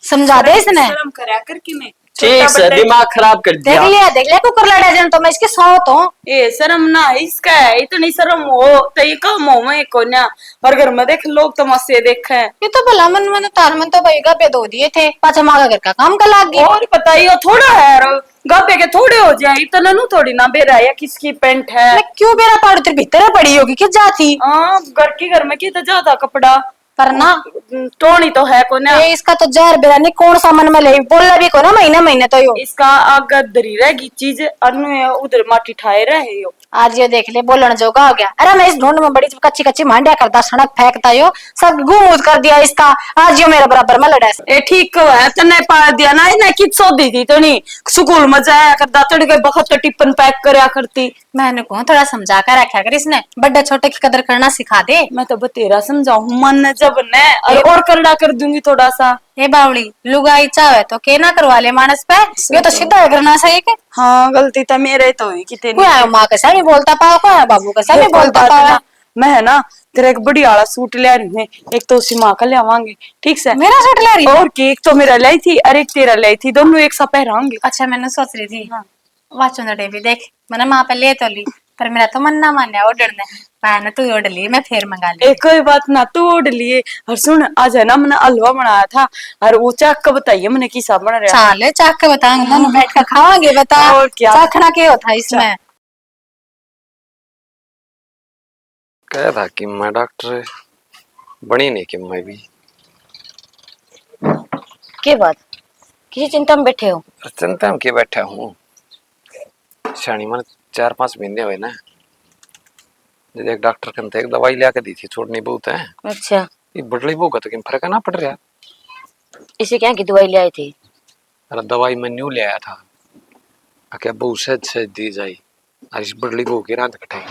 Speaker 3: समझा दे इसने।
Speaker 4: शर्म करा कर कि मैं
Speaker 6: ठीक से दिमाग खराब कर दिया।
Speaker 3: देख लिया कुकर लड़ा जन तो मैं इसके सौत हूँ।
Speaker 4: ये शर्म ना इसका है, इतनी शर्म हो तो ये कम हो मैं को ना। और घर में देख लोग तमाशे देखे।
Speaker 3: ये तो भला मन तार मन तो भाई गप्पे दो दिए थे, पाछा मांगा घर का काम कर लाग गई।
Speaker 4: और बताइए थोड़ा है यार, गप्पे के थोड़े हो जाए, इतना नू थोड़ी ना बेरा या किसकी पेंट है।
Speaker 3: मैं क्यों बेरा पाड़ू तेरे भीतर पड़ी होगी कि जाती
Speaker 4: हाँ घर में की तो ज्यादा कपड़ा
Speaker 3: पर ना
Speaker 4: टोनी तो है को ना।
Speaker 3: ये इसका तो जहर बेरा नहीं कौन सा मन में ले बोला भी को ना महीने महीने तो यो
Speaker 4: इसका आग दरी रहेगी चीज अनु उधर माटी ठाए रहे यो।
Speaker 3: आज ये देख ले बोलन जोगा हो गया। अरे मैं इस ढूंढ में बड़ी कच्ची कच्ची मांडिया करता सड़क फेंकता यो सब गुमूद कर दिया इसका। आज यो मेरे बराबर में लड़ा
Speaker 4: ए ठीक है तने पा दिया ना इन्हें कित सो दी थी तो नहीं स्कूल में जाया करता थोड़ी कोई बहुत टिफिन पैक करया करती।
Speaker 3: मैंने कहा थोड़ा समझा कर रखा कर इसने, बड़े छोटे की कदर करना सिखा दे।
Speaker 4: मैं तो बतेरा समझाऊ मन जब ने और करड़ा कर दूंगी थोड़ा सा।
Speaker 3: ये बावड़ी लुगाई चाहे तो के ना करवा ले मानस पे, ये तो सीधा करना सही के।
Speaker 4: हाँ गलती तो मेरे तो हुई कितनी।
Speaker 3: कोई आयो माँ कैसा नहीं बोलता पाओ, कोई आयो बाबू कैसा नहीं बोलता पाओ।
Speaker 4: मैं है ना तेरा एक बड़ी आला सूट ले रही हूँ, एक तो उसी माँ का ले आवांगे ठीक से।
Speaker 3: मेरा सूट ले रही है?
Speaker 4: और की एक तो मेरा लाई थी और एक तेरा लाई थी, दोनों एक सा पहरांगे।
Speaker 3: अच्छा मैंने सोच रही थी वाचुंदड़े भी देख मैंने माँ पे ले तो ली, पर मेरा तो मन ना मान्या ऑर्डर ने। मैंने तू ऑर्डर ली, मैं फिर मंगा ली।
Speaker 4: एक कोई बात ना तू ओढ़ लिए। और सुन आज है ना मैंने हलवा बनाया था और वो चाक का बताइए मैंने किसा बन रहा।
Speaker 3: चाले चाक के बताएंगे दोनों बैठ कर खावांगे। बता
Speaker 4: और क्या?
Speaker 3: चाखना क्या होता इसमें?
Speaker 1: कह था कि मैं डॉक्टर बनी नहीं कि मैं भी
Speaker 2: के बात किसी चिंता में बैठे हो?
Speaker 1: चिंता में के बैठा हूँ। शानी मन 4-5 महीने हुए ना, जब एक डॉक्टर कहते एक दवाई लिया के दी थी छोड़नी बहुत है।
Speaker 2: अच्छा
Speaker 1: ये बढ़ली बहुत तो फर्क ना पड़ रहा।
Speaker 2: इसे क्या की दवाई ले आई थी?
Speaker 1: अरे दवाई मैं न्यू ले आया था, क्या बहुत सहज दी जाई और इस बढ़ली बहू की रात कटाई।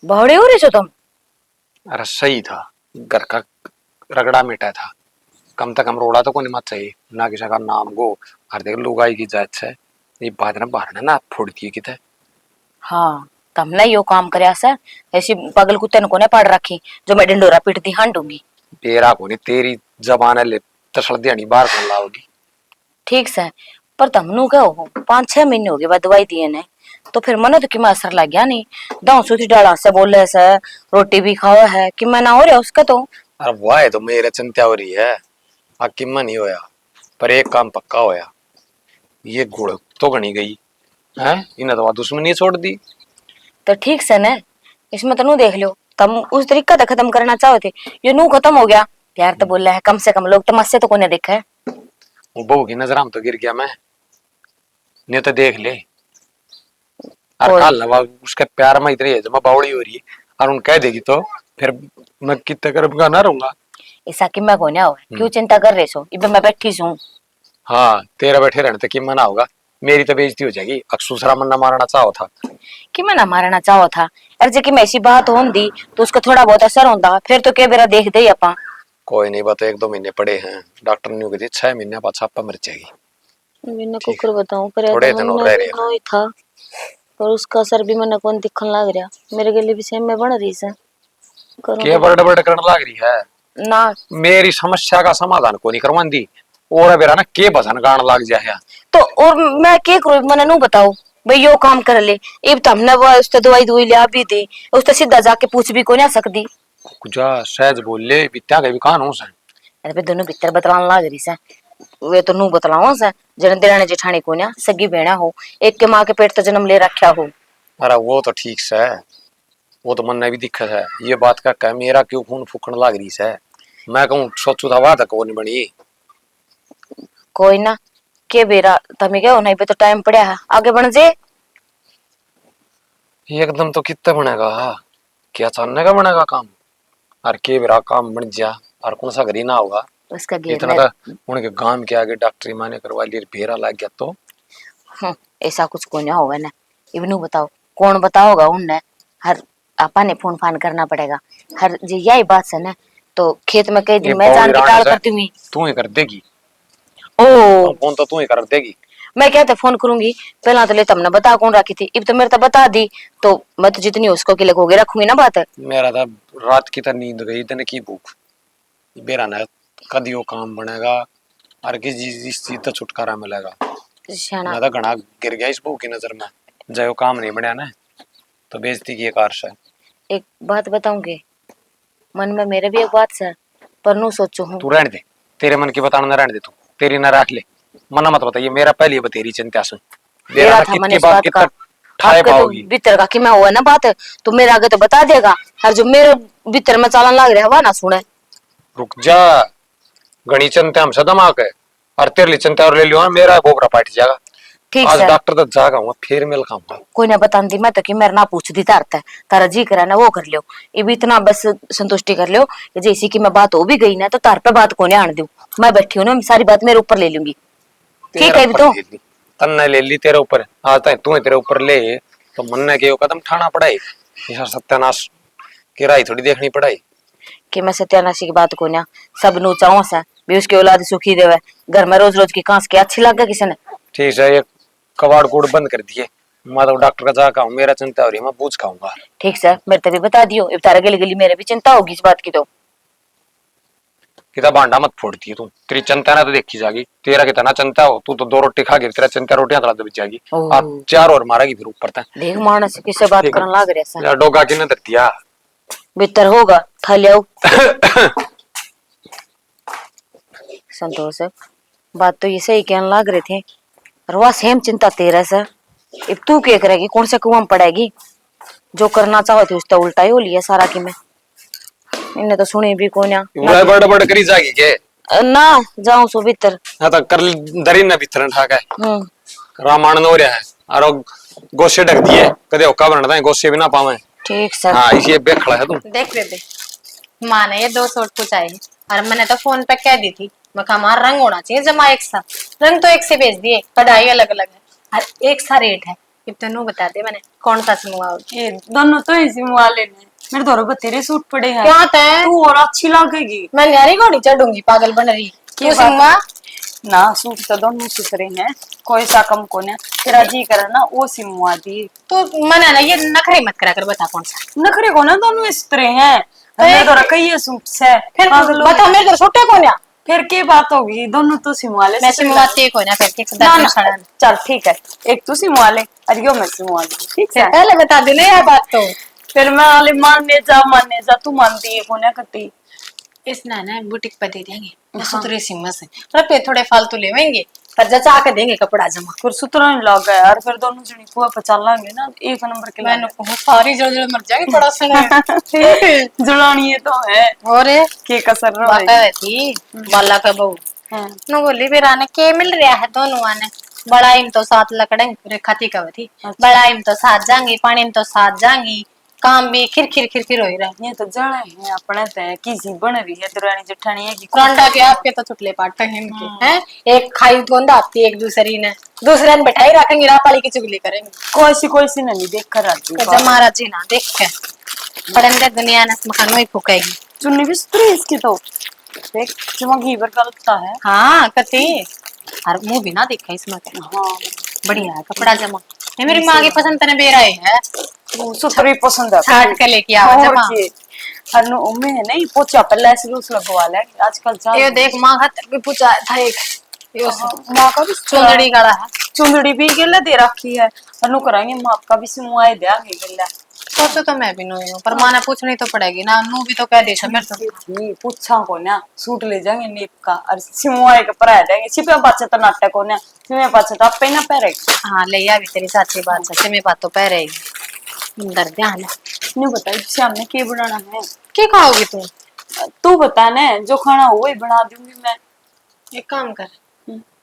Speaker 2: बहुड़े हो रहे हो तुम?
Speaker 1: अरे सही था, घर का रगड़ा मिटा था, कम से कम रोड़ा तो कोनी मत चाहिए ना किसी का नाम गो। हर देख लुगाई की जात है ये बात ना बाहर ना फोड़ती है किते।
Speaker 2: हाँ तुमने यो काम करया सर, ऐसी पागल कुत्ते को ने पाड़ रखी जो मैं डंडोरा पीटती हांडूंगी।
Speaker 1: तेरा कोनी तेरी जबान है ले तसल दियानी बाहर कौन लाओगी।
Speaker 2: ठीक से पर तमनु क्या हो 5-6 महीने हो गए बाद दवाई दिए ने तो फिर मनो तो कि मैं असर लग गया नहीं। दाऊ सूती डाला से बोले से रोटी भी खाओ है कि मैं ना हो रहा उसका तो।
Speaker 1: अरे वाह तो मेरे चिंता हो रही है किम्मा नहीं होया पर एक काम पक्का होया ये गुड़ तो गणी गई है इन्हें तो दुश्मनी छोड़ दी।
Speaker 2: तो ठीक से न इसमें तो नू देख लो तुम उस तरीका तो खत्म करना चाहो थे ये नू खत्म हो गया। प्यार तो बोल रहा है कम से कम लोग तमस्से तो कोने देखा है।
Speaker 1: वो बहू की नजर में तो गिर गया मैं नहीं तो देख ले। और
Speaker 2: कोई-
Speaker 1: काल उसके प्यार में इतनी है जमा बावड़ी हो रही है और उन कह देगी तो फिर मैं कितने कर्म का ना रहूंगा।
Speaker 2: ऐसा कि मैं कोने हो क्यों चिंता कर रहे सो इब मैं बैठी हूँ।
Speaker 1: हाँ तेरा बैठे रहने तक मना होगा मेरी तो बेइज्जती हो जाएगी। अक्सूसरा मन ना मारना चाहो था
Speaker 2: कि मैं ना मारना चाहो था अरे जे कि मैं ऐसी बात होंदी तो उसका थोड़ा बहुत असर होता फिर तो क्या बेरा देख दे अपा।
Speaker 1: कोई नहीं बात 1-2 महीने पड़े हैं डॉक्टर ने कहती 6 महीने बाद छापा मर जाएगी।
Speaker 2: मैंने
Speaker 1: ठीक।
Speaker 2: कुकर बताऊं पर
Speaker 1: थोड़े दिन और रह रहे हैं।
Speaker 2: ही था और उसका असर भी मैंने कौन दिखन लग रहा मेरे गले भी सेम में बन रही से करूं
Speaker 1: के
Speaker 2: तो
Speaker 1: बड़ बड़ करने लग रही है
Speaker 2: ना।
Speaker 1: मेरी समस्या का समाधान को नहीं करवान दी और बेरा ना के भजन गान लग जाए।
Speaker 2: तो और मैं क्या करूं मैंने नू बताओ भाई यो काम कर ले इब तो हमने वो उसते दवाई दुई लिया भी दी उसते सीधा जाके पूछ भी को नहीं सकती।
Speaker 1: कुछ सहज बोल ले बित्या के भी कान हो सन।
Speaker 2: अरे भाई दोनों भीतर बतलान लग रही से वे तो नू बतलाओ से जन देराने जेठानी को ना सगी बेड़ा हो एक के माँ के पेट तो जन्म ले रखा हो।
Speaker 1: अरे वो तो ठीक से वो तो मन ने भी दिक्कत है ये बात का कह मेरा क्यों खून फूकने लग रही है। मैं कहूँ सोचू था बात को नहीं बनी।
Speaker 2: कोई ना के बेरा तमें क्या होना पे तो टाइम पड़ा है आगे बढ़ जे।
Speaker 1: एकदम तो कितना बनेगा क्या चाहने का बनेगा काम और के बेरा काम बन जा और कौन सा घरी ना होगा।
Speaker 2: उसका घेर
Speaker 1: इतना तो उनके गांव के आगे डॉक्टरी माने करवा लिए भेरा लग गया तो
Speaker 2: ऐसा कुछ को नहीं होगा ना इबनू बताओ कौन बताओगा उनने हर आपा ने फोन फान करना पड़ेगा हर जी यही बात से ना तो खेत में कई दिन मैं जान के टाल करती हुई
Speaker 1: तू ही कर देगी
Speaker 2: ओ
Speaker 1: फोन तो तू ही कर देगी।
Speaker 2: मैं क्या फोन करूंगी पहला तो ले तुमने बता कौन रखी थी इब तो मेरे तो बता दी तो मैं तो जितनी उसको के लगोगे रखूंगी ना बात है।
Speaker 1: मेरा था रात की तो नींद गई दिन की भूख बेरा ना कदी वो काम बनेगा और किसी इस चीज तो छुटकारा मिलेगा।
Speaker 2: शाना
Speaker 1: मैं तो घना गिर गया इस बहू की नजर में जब वो काम नहीं बनया ना तो बेइज्जती की कार से।
Speaker 2: एक बात बताऊंगी मन में मेरे भी एक बात से पर नू सोचू हूँ
Speaker 1: तू रहने दे तेरे मन की बताना ना रहने दे तू तेरी ना रख ले मना मत बताइए मेरा पहले ही तेरी चिंता सुन
Speaker 2: मेरा था मन इस बात का
Speaker 1: ठाए
Speaker 2: आपके तो
Speaker 1: पाओगी।
Speaker 2: भीतर का कि मैं हुआ ना बात तो मेरे आगे तो बता देगा हर जो मेरे भीतर में चालन लग रहा है वह ना सुने।
Speaker 1: रुक जा घनी चिंता हम सदमाक है और तेरे लिए चिंता और ले लियो मेरा गोबरा पाट जाएगा।
Speaker 2: ठीक
Speaker 1: आज
Speaker 2: है
Speaker 1: डॉक्टर तक जागा हूँ फिर मिल खाऊंगा।
Speaker 2: कोई ना बताती मैं तो कि मेरे ना पूछ दी तारता है तारा जी करा ना वो कर लियो ये भी इतना बस संतुष्टि कर लियो कि जैसी की मैं बात हो भी गई ना तो तार पे बात को नहीं आने दूं मैं बैठी हूँ ना सारी बात मेरे ऊपर ले लूंगी। ठीक है तो
Speaker 1: तन्ने ले ली तेरे ऊपर आज तक तू तेरे ऊपर ले तो मन ने के कदम ठाना पड़ाई सत्यानाश किराई थोड़ी देखनी पड़ाई
Speaker 2: कि मैं सत्यानाशी की बात को ना सब नू चाहूं सा भी उसकी औलाद सुखी देवे घर में रोज रोज की कांस के अच्छी लगे किसी ने।
Speaker 1: ठीक है ये कबाड़ कूड़ बंद कर दिए मैं तो डॉक्टर का जाकर हूँ मेरा चिंता हो रही है मैं पूछ खाऊंगा।
Speaker 2: ठीक सर मेरे तभी बता दियो इब तारा गली गली मेरे भी चिंता होगी इस बात की तो
Speaker 1: कितना भांडा मत फोड़ती है तू तेरी चिंता ना तो देखी जाएगी तेरा कितना चिंता हो तू तो 2 रोटी खा गई तेरा चिंता रोटियां तला दे जाएगी
Speaker 2: ओह।
Speaker 1: आप 4 और मारेगी फिर ऊपर तक
Speaker 2: देख मानस किसे बात
Speaker 1: ठीक है।
Speaker 2: करन लाग रहा है
Speaker 1: डोगा की न दिया
Speaker 2: भीतर होगा खा लियाओ संतोष बात तो ये सही कहने लाग रहे थे और वह सेम चिंता तेरा सर अब तू क्या करेगी कौन से कुआं में पड़ेगी जो करना चाहो थे उसका उल्टा ही हो लिया सारा की मैं इन्हें तो सुनी भी को ना
Speaker 1: बड़ बड़ करी जाएगी के
Speaker 2: ना जाऊं सो भीतर
Speaker 1: हाँ तो कर दरी न भीतर ठाक है रामायण हो रहा है और गोसे ढक दिए कदे होका बनता है गोसे भी ना पावे।
Speaker 2: ठीक सर
Speaker 1: हाँ इसी बेख खड़ा है तू
Speaker 3: देख बेबे माँ ने ये 2 सूट पूछाए और मैंने तो फोन पे कह दी थी मैं कहा हमारा रंग होना चाहिए जमा एक सा रंग तो एक से भेज दिए कढ़ाई अलग अलग है और एक सा रेट है अब तेनू बता दे मैंने कौन सा सिलवाओगे।
Speaker 4: ये दोनों तो ऐसे मुआ लेने मेरे दोनों बतेरे सूट पड़े हैं
Speaker 3: क्या तय
Speaker 4: तू और अच्छी लगेगी
Speaker 3: मैं न्यारी घोड़ी चढ़ूंगी पागल बन रही तू सिमुआ
Speaker 4: ना सूट तो दोनों सुथरे हैं, कोई सा कम को ना, तेरा जी करे ना वो सिमुआ दी।
Speaker 3: तू मना ना ये नखरे मत करा कर, बता कौन सा
Speaker 4: नखरे को ना दोनों इस तरह हैं, मेरे तो रखा ही है सूट से।
Speaker 3: फिर
Speaker 4: पागल हो
Speaker 3: बता
Speaker 4: गए।
Speaker 3: मेरे तो छोटे कौन या
Speaker 4: फिर क्या बात होगी, दोनों तो सिमुआ ले।
Speaker 3: मैं सिमुआ ते को ना फिर के
Speaker 4: ना
Speaker 3: खुदा
Speaker 4: ना चल ठीक है, एक तू सिमुआ ले और यो मैं सिमुआ लूं, ठीक है।
Speaker 3: पहले बता दे ना ये बात तो।
Speaker 4: फिर मैं वाले मानने जा, तू मानती है कोने करती।
Speaker 3: इस ना बुटीक पर दे देंगे सुतरे सिम्मा से, रुपए थोड़े फालतू लेवेंगे पर जचा के देंगे कपड़ा जमा।
Speaker 4: फिर सुतरा नहीं लग गया यार, फिर दोनों जनी कुआ पर चलांगे ना, एक नंबर के
Speaker 3: मैंने कहा सारी जड़ मर जाएगी बड़ा सने
Speaker 4: जुड़ानी है तो है
Speaker 3: और
Speaker 4: के कसर रहा
Speaker 3: बाका है थी बाला का बहू नो बोली फिर आने के मिल रहा है दोनों आने बड़ा इम तो साथ लकड़े रेखा थी कब थी बड़ा इम तो साथ जाएंगी पानी में तो साथ जाएंगी काम भी खिर खिर हो ही रहा।
Speaker 4: ये तो जड़े हैं अपने ते किसी बन रही है दुरानी जेठानी है की
Speaker 3: रोंडा के आपके तो चुटले पाटते हैं इनके हैं एक खाई गोंदा आती एक दूसरी ने दूसरे ने बैठाई रखेंगे रापाली की चुगली करेंगे
Speaker 4: कोई सी नहीं देख कर आती
Speaker 3: जमारा जी ना देख के पड़े दुनिया ने मकान में फूकेगी
Speaker 4: चुन्नी भी सुतरी इसकी तो देख चुमा घी पर गलता है।
Speaker 3: हाँ कती और मुंह भी ना देखा इसमें
Speaker 4: हाँ
Speaker 3: बढ़िया है कपड़ा जमा ये मेरी माँ की पसंद तने बेरा है
Speaker 4: सुतरी पसंद है
Speaker 3: छाट के लेके आओ जमा
Speaker 4: अनु में नहीं पोचा पहले ऐसे रूस लगवा ले आजकल जा
Speaker 3: ये देख माँ खातर भी पूछा था एक यो
Speaker 4: माँ का भी
Speaker 3: चुंदड़ी गला है
Speaker 4: चुंदड़ी भी गिल्ला दे रखी है अनु कराएंगे माँ का भी सिमुआई दे आगे गिल्ला
Speaker 3: सोचो तो मैं भी नहीं हूँ पर माँ ने पूछनी तो पड़ेगी ना नू भी तो कह दे मेरे तो
Speaker 4: पूछा को ना सूट ले जाएंगे नीप का और सिमुआई का परा देंगे छिपे बच्चे तो नाटक को ना सिमे बच्चे तो आप ना पहरे
Speaker 3: हाँ ले आ भी तेरी साची बात से सिमे बात तो पहरेगी अंदर ध्यान है
Speaker 4: नहीं बताई शाम में क्या बनाना है
Speaker 3: क्या खाओगी तुम
Speaker 4: तू बता ना जो खाना हो वही बना दूंगी मैं।
Speaker 3: एक काम कर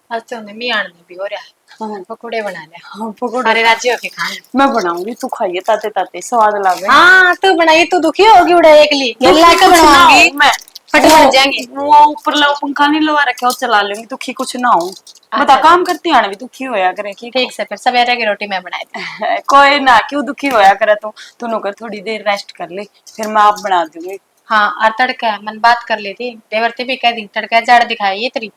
Speaker 3: आज तो हमें मियाण में भी हो रहा है
Speaker 4: हाँ
Speaker 3: पकोड़े बना ले
Speaker 4: हाँ पकौड़े
Speaker 3: सारे राज्य के खाए
Speaker 4: मैं बनाऊंगी तू खाइए ताते ताते स्वाद लागे।
Speaker 3: हाँ तू बनाइए तू दुखी होगी उड़ा एक ली गल्ला का बनाऊंगी
Speaker 4: मैं
Speaker 3: फट मर जाएंगी
Speaker 4: वो ऊपर लो पंखा नहीं लगा रखा चला लूंगी दुखी कुछ ना हो बता काम करती आने भी दुखी होया करे की
Speaker 3: ठीक से फिर सवेरे की रोटी मैं बनाई थी
Speaker 4: कोई ना क्यों दुखी होया करे तू नो कर थोड़ी देर रेस्ट कर ले फिर मैं आप बना दूंगी।
Speaker 3: हाँ और तड़का मन बात कर ली थी देवरती भी कह दी तड़का जाड़ दिखाई ये तेरी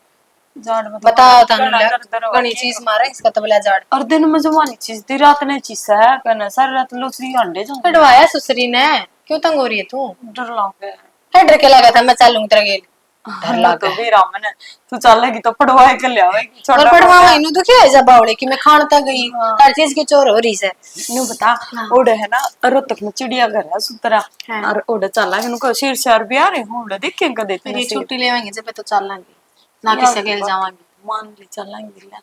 Speaker 4: जाड़ मतलब
Speaker 3: बताओ तानु घनी चीज मारे इसका तबला जाड़
Speaker 4: और दिन में जमानी चीज दी रात ने चीज है कहना सारी रात लोसरी अंडे जाऊं
Speaker 3: हटवाया सुसरी ने क्यों तंग हो रही है तू
Speaker 4: डर लगे
Speaker 3: है डर के लगा था मैं चलूंगी तेरे गेल
Speaker 4: हल्ला तो भी राम ने तू चलेगी तो पढ़वाए के ले आवेगी
Speaker 3: और पढ़वा इनु दुखी है जब बावड़े की मैं खानता गई हर चीज की चोर हो रही से
Speaker 4: नु बता ओडे है ना रोहतक में चिड़िया घर है सुतरा और ओडे चला नु को शेर शार भी आ रहे हो ओडे देख के कदे
Speaker 3: मेरी छुट्टी लेवांगे जब तो चलांगे ना किसे गेल जावांगे
Speaker 4: मान ले चलांगे ले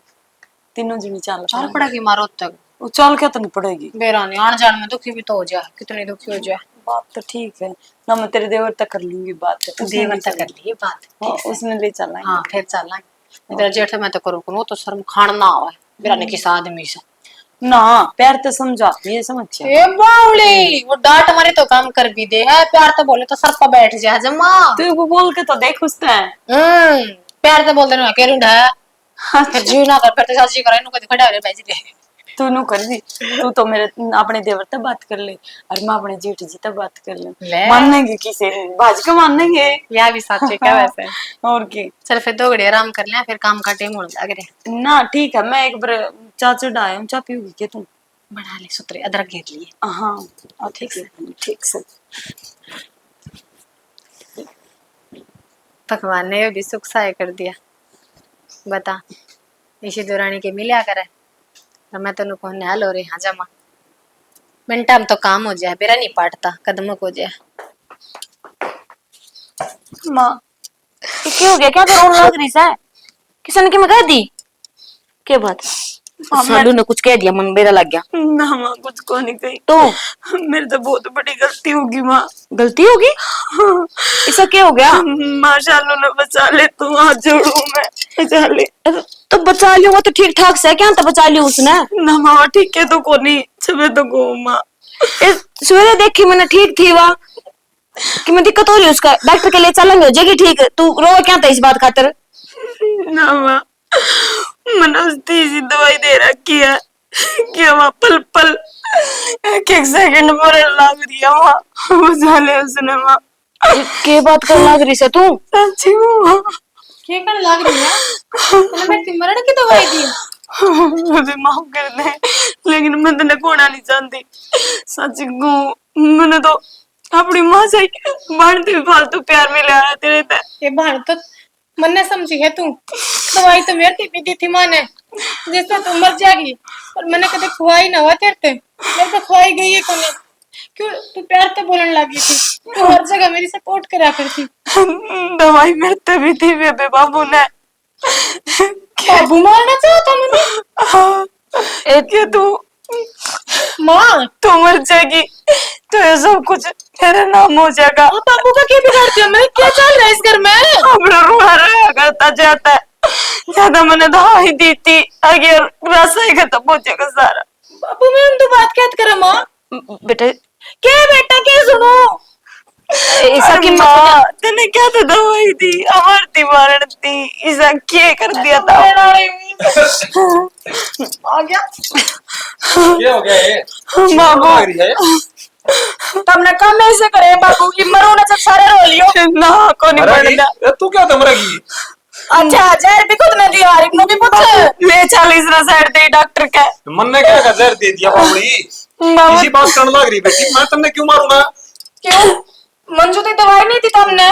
Speaker 4: तीनों जनी चल
Speaker 3: चल पड़ेगी मारो तक
Speaker 4: वो चल के तो नहीं पड़ेगी
Speaker 3: बेरानी आन जान में दुखी भी तो हो जाए कितनी दुखी हो जाए
Speaker 4: बात तो ठीक है ना मैं तेरे देवर तक कर लूंगी बात
Speaker 3: देवर तक कर ली बात
Speaker 4: हाँ, उसने ले चला
Speaker 3: हाँ फिर चलांगे तेरा जेठ मैं तो करूँ वो तो शर्म खान ना आवे बेरानी किस आदमी से
Speaker 4: ना प्यार तो समझा ये समझ
Speaker 3: ए बावली वो डांट मारे तो काम कर भी दे है प्यार तो बोले तो सर पर बैठ जा जमा
Speaker 4: तू वो बोल के तो देख उसने
Speaker 3: प्यार तो बोल देना केरुंड है फिर जीव ना कर फिर साजी करे नु कदी खड़ा रे बैज दे
Speaker 4: तू नु कर दी तू तो मेरे अपने देवर तक बात कर ले और मैं अपने जेठ जी तक बात कर ले मानेंगे किसे भाज के मानेंगे
Speaker 3: या भी साचे क्या वैसे
Speaker 4: और की
Speaker 3: चल फिर 2 घड़ी आराम कर ले फिर काम का टाइम होने लग रहा
Speaker 4: ना ठीक है मैं एक बार चा चढ़ाया चा पीऊंगी के तू
Speaker 3: बना ले सुतरे अदरक घेर लिए
Speaker 4: हाँ और ठीक से
Speaker 3: भगवान ने भी सुख सहाय कर दिया बता इसी दौरानी के मिला करे और मैं तेन को न्याल हो रही हाँ जमा मिनटा में तो काम हो जाए मेरा नहीं पाटता कदम हो जाए
Speaker 2: माँ क्या हो गया क्या तो रोने लग रही है किसी ने कि मैं कह दी क्या बात सालू ने कुछ कह दिया मन मेरा लग गया
Speaker 4: ना माँ कुछ को नहीं कही
Speaker 2: तो
Speaker 4: मेरे तो बहुत बड़ी गलती होगी माँ
Speaker 2: गलती होगी ऐसा क्या हो गया
Speaker 4: माँ शालू ने बचा ले तू हाथ जोड़ू मैं बचा ले
Speaker 2: तो बचा लियो वो तो ठीक ठाक से क्या तो बचा लियो उसने
Speaker 4: ना माँ ठीक है तो कोनी छबे तो को माँ
Speaker 2: सवेरे देखी मैंने ठीक थी वह कि मैं दिक्कत हो रही है उसका डॉक्टर के लिए चलेंगे हो जाएगी ठीक तू रो क्या था इस बात खातर
Speaker 4: ना माँ मैंने उस तीसरी दवाई दे रखी है कि वहाँ पल पल एक सेकंड पर लाग रही है वहाँ बचा ले उसने माँ
Speaker 2: के बात कर लग रही से तू
Speaker 4: सच्ची माँ
Speaker 3: क्या कर लग रही है मैं तिमरण की दवाई दी
Speaker 4: मुझे माफ कर दे, लेकिन मैं तेने खोना नहीं चाहती। सच कहूं मैंने तो अपनी माँ से बढ़ती फालतू प्यार में लिया तेरे ते।
Speaker 3: ये बहन तो मन ने समझी है तू दवाई तो मेरे दी दी थी माँ ने जिससे तू मर जाएगी और मैंने कभी खुआई ना हुआ तेरे ते मेरे को खुआई गई है कोने क्यों तू प्यार तो बोलने लगी थी तू हर जगह मेरी सपोर्ट करा करती
Speaker 4: दवाई मेरे भी थी बेबे बाबू ने।
Speaker 3: बाबू मारना चाहता मैंने
Speaker 4: क्या तू
Speaker 3: माँ
Speaker 4: तू मर जाएगी तो ये सब कुछ तेरा नाम हो जाएगा।
Speaker 3: बाबू का क्या बिगाड़ती हूँ मैं क्या चल रहा है इस घर में
Speaker 4: अपना रुआ रहा करता जाता है। ज्यादा मैंने दवाई दी थी आगे रास्ता ही खत्म हो जाएगा सारा।
Speaker 3: बाबू मैं तो बात क्या करे माँ
Speaker 4: बेटा
Speaker 3: क्या सुनो
Speaker 2: ऐसा की
Speaker 4: माँ तूने क्या तो दवाई दी अमरती मारण थी ऐसा क्या कर दिया था।
Speaker 3: आ गया
Speaker 5: क्या हो गया ये
Speaker 4: बाबू
Speaker 5: लग रही है
Speaker 3: तुमने कम ऐसे करे बाबू की मरो ना जब सारे रो लियो
Speaker 4: ना को नहीं
Speaker 5: मरेगी?
Speaker 4: पड़ना।
Speaker 5: तू क्या दम रही
Speaker 3: अच्छा जहर भी खुद ने दिया आरिफ ने भी पूछ
Speaker 4: ले चल इस साइड दे डॉक्टर का।
Speaker 5: मन ने क्या जहर दे दिया बावड़ी इसी बात करने लग रही बेटी मैं तुमने क्यों मारूंगा
Speaker 3: क्यों मंजू तो दवाई नहीं दी तुमने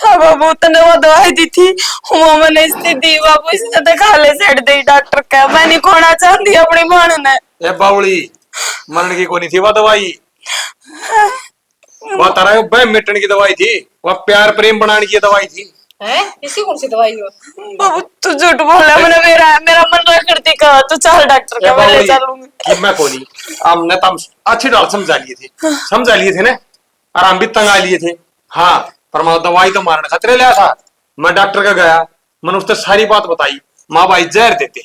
Speaker 4: हाँ बाबू तने वो दवाई दी थी मामा ने इसने दी बाबू इसने तो खा ले साइड दे डॉक्टर का। मैं नहीं खोना चाहती अपनी बहन ने।
Speaker 5: ए बावड़ी मरण की कोनी थी वो दवाई वो तारा बह मिटने की दवाई थी वो प्यार प्रेम बनाने की दवाई थी
Speaker 3: हैं इसी कौन सी दवाई हो
Speaker 4: बाबू तू झूठ बोल रहा है। मैंने मेरा मन रख करती कहा तू चल डॉक्टर
Speaker 5: ए
Speaker 4: का मैं ले
Speaker 5: बावड़ी
Speaker 4: चलूंगी।
Speaker 5: कि मैं कोनी हमने तम अच्छी डाल समझा लिए थे ना और हम भी तंगा लिए थे हाँ पर मैं दवाई तो मारने खतरे लिया था। मैं डॉक्टर का गया मैंने उससे सारी बात बताई माँ भाई जहर देते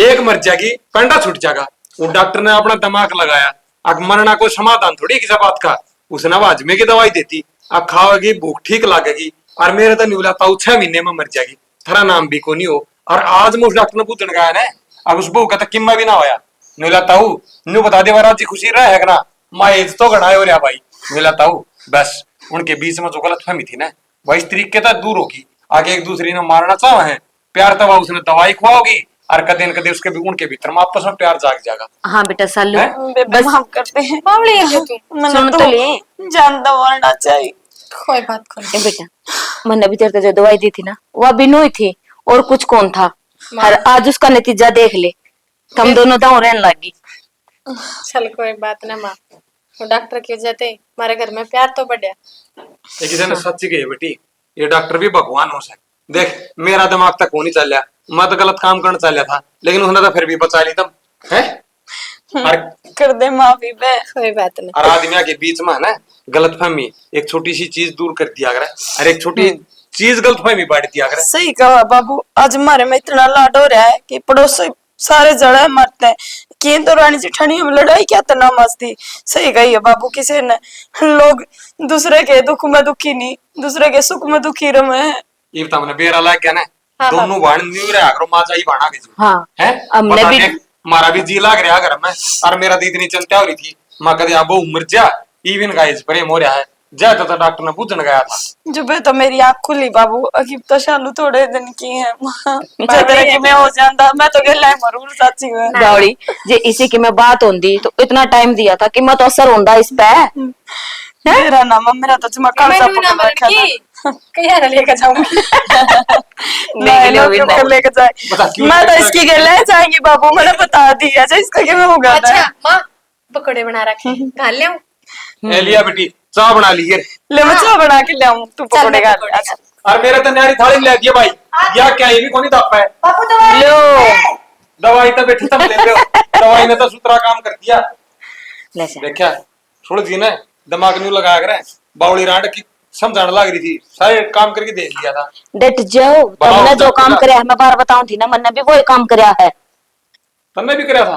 Speaker 5: एक मर जाएगी कंडा छूट जाएगा। वो डॉक्टर ने अपना दिमाग लगाया अब मरना कोई समाधान थोड़ी किसी बात का उसने वाजमे की दवाई देती अब खाओगी भूख ठीक लगेगी और मेरे तो नहीं बुलाता 6 महीने में मर जाएगी थारा नाम भी को नहीं हो। और आज मैं उस डॉक्टर ने पूछने गया ना अब उस बहू का तो किम्मा भी ना होया नहीं लाता हूँ न्यू बता दे महाराज जी खुशी रहे ना माँ एज तो घड़ा हो रहा भाई नहीं लाता हूँ बस उनके बीच में जो गलत फहमी थी ना वह इस तरीके तक दूर होगी आगे एक दूसरे ने मारना चाह है प्यार तब उसने दवाई खुआओगी और कदे न कदे उसके भी उनके भीतर में आपस में प्यार जाग जाएगा।
Speaker 2: हाँ बेटा सालू
Speaker 4: बेबे माफ करते हैं।
Speaker 3: बावली है तू
Speaker 4: मैंने
Speaker 2: सुन तो ले
Speaker 4: जान दवाना चाहिए।
Speaker 3: कोई बात
Speaker 2: ए बेटा मैंने भी तेरे को जो दवाई दी थी ना वो बिनू ही थी और कुछ कौन था। और आज उसका नतीजा देख ले हम दोनों दांव रहने लगी।
Speaker 3: चल कोई बात ना माँ वो डॉक्टर के जाते हमारे घर में प्यार तो बढ़िया
Speaker 5: एक किसी ने सच कही बेटी ये डॉक्टर भी भगवान हो सकते देख मेरा दिमाग तक हो नहीं चल रहा मैं तो गलत काम करना चल रहा था लेकिन उसने तो फिर भी बचा ली तुम है और
Speaker 4: कर दे माफी बे।
Speaker 3: कोई बात नहीं
Speaker 5: और आदमियों के बीच में ना गलतफहमी एक छोटी सी चीज दूर कर दिया करे और एक छोटी चीज गलतफहमी बांट दिया करे।
Speaker 4: सही कहा बाबू आज हमारे में इतना लाड हो रहा है कि पड़ोसी सारे जड़े मरते हैं कि तो रानी जेठानी हम लड़ाई क्या तना मस्ती। सही कही है बाबू किसी ने लोग दूसरे के दुख में दुखी नहीं दूसरे के सुख में दुखी रहे हैं।
Speaker 5: ये बता मैंने बेरा लाग गया ना
Speaker 3: हाँ,
Speaker 5: दोनों बाण न्यू रहा करो मां जाई बाणा के
Speaker 2: हाँ
Speaker 5: है
Speaker 2: हमने
Speaker 5: बता
Speaker 2: भी
Speaker 5: देख मारा भी जी लाग रहा घर में और मेरा तो इतनी चिंता हो रही थी मां कदे अब उम्र जा इवन गाइस प्रेम हो रहा है जा तो डॉक्टर ने पूछने गया था
Speaker 4: जो बे तो मेरी आँख खुली बाबू अकीब तो शालू थोड़े दिन की है जब मेरे की मैं हो जाता मैं तो गला मरूर सच्ची में
Speaker 2: बावड़ी जे इसी की मैं बात होंदी तो इतना टाइम दिया था कि मैं तो असर होंदा इस पे
Speaker 4: मेरा नाम मेरा तो चमका सा
Speaker 3: मैंने ना
Speaker 4: पकड़ रखा था।
Speaker 3: की कहीं लेकर जाऊंगी
Speaker 2: नहीं लो भी नहीं।
Speaker 4: लेके जाए
Speaker 5: बता क्यों
Speaker 4: मैं तो
Speaker 5: लेके
Speaker 4: इसकी गले जाएंगी बाबू मैंने बता दिया अच्छा इसका क्या मैं होगा
Speaker 3: अच्छा माँ पकौड़े बना रखे घाल ले
Speaker 5: ए लिया बेटी चाय बना ली है
Speaker 4: ले मैं चाय बना के ले आऊं तू पकौड़े खा ले आजा।
Speaker 5: और मेरे तो न्यारी थाली में ले दिया भाई या क्या ये भी कोनी दापा है
Speaker 3: बापू दवाई
Speaker 2: लो
Speaker 5: दवाई तो बेटी तुम ले लो दवाई ने तो सूत्रा काम कर दिया
Speaker 2: ले जा।
Speaker 5: देखा छोड़ दी ना दिमाग न्यू लगा कर बावली रांड की समझाने लग रही थी सारे काम करके देख लिया था।
Speaker 2: डट जाओ तुमने जो काम करया है मैं बार बताऊं थी ना मैंने भी वही काम करया है
Speaker 5: तुमने भी कराया था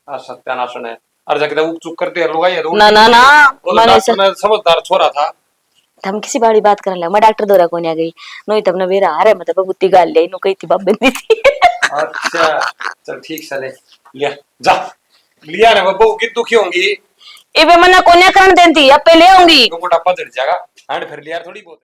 Speaker 2: और
Speaker 5: सत्यानाश ने और जाके उप चुप करते लोग ये
Speaker 2: ना ना ना मैंने
Speaker 5: समझदार छोरा था
Speaker 2: हम किसी बाड़ी बात करने लगे मैं डॉक्टर दोरा को नहीं आ गई नोई तब ने बेरा आ रहा मतलब बुत्ती गाल ले नो कही थी बाप बंदी थी
Speaker 5: अच्छा चल ठीक चले लिया जा लिया ना वो की दुखी होंगी
Speaker 2: इबे मना कोन्या करन देती अब पे ले आऊंगी
Speaker 5: तो मोटा पदर जाएगा एंड फिर लिया थोड़ी बहुत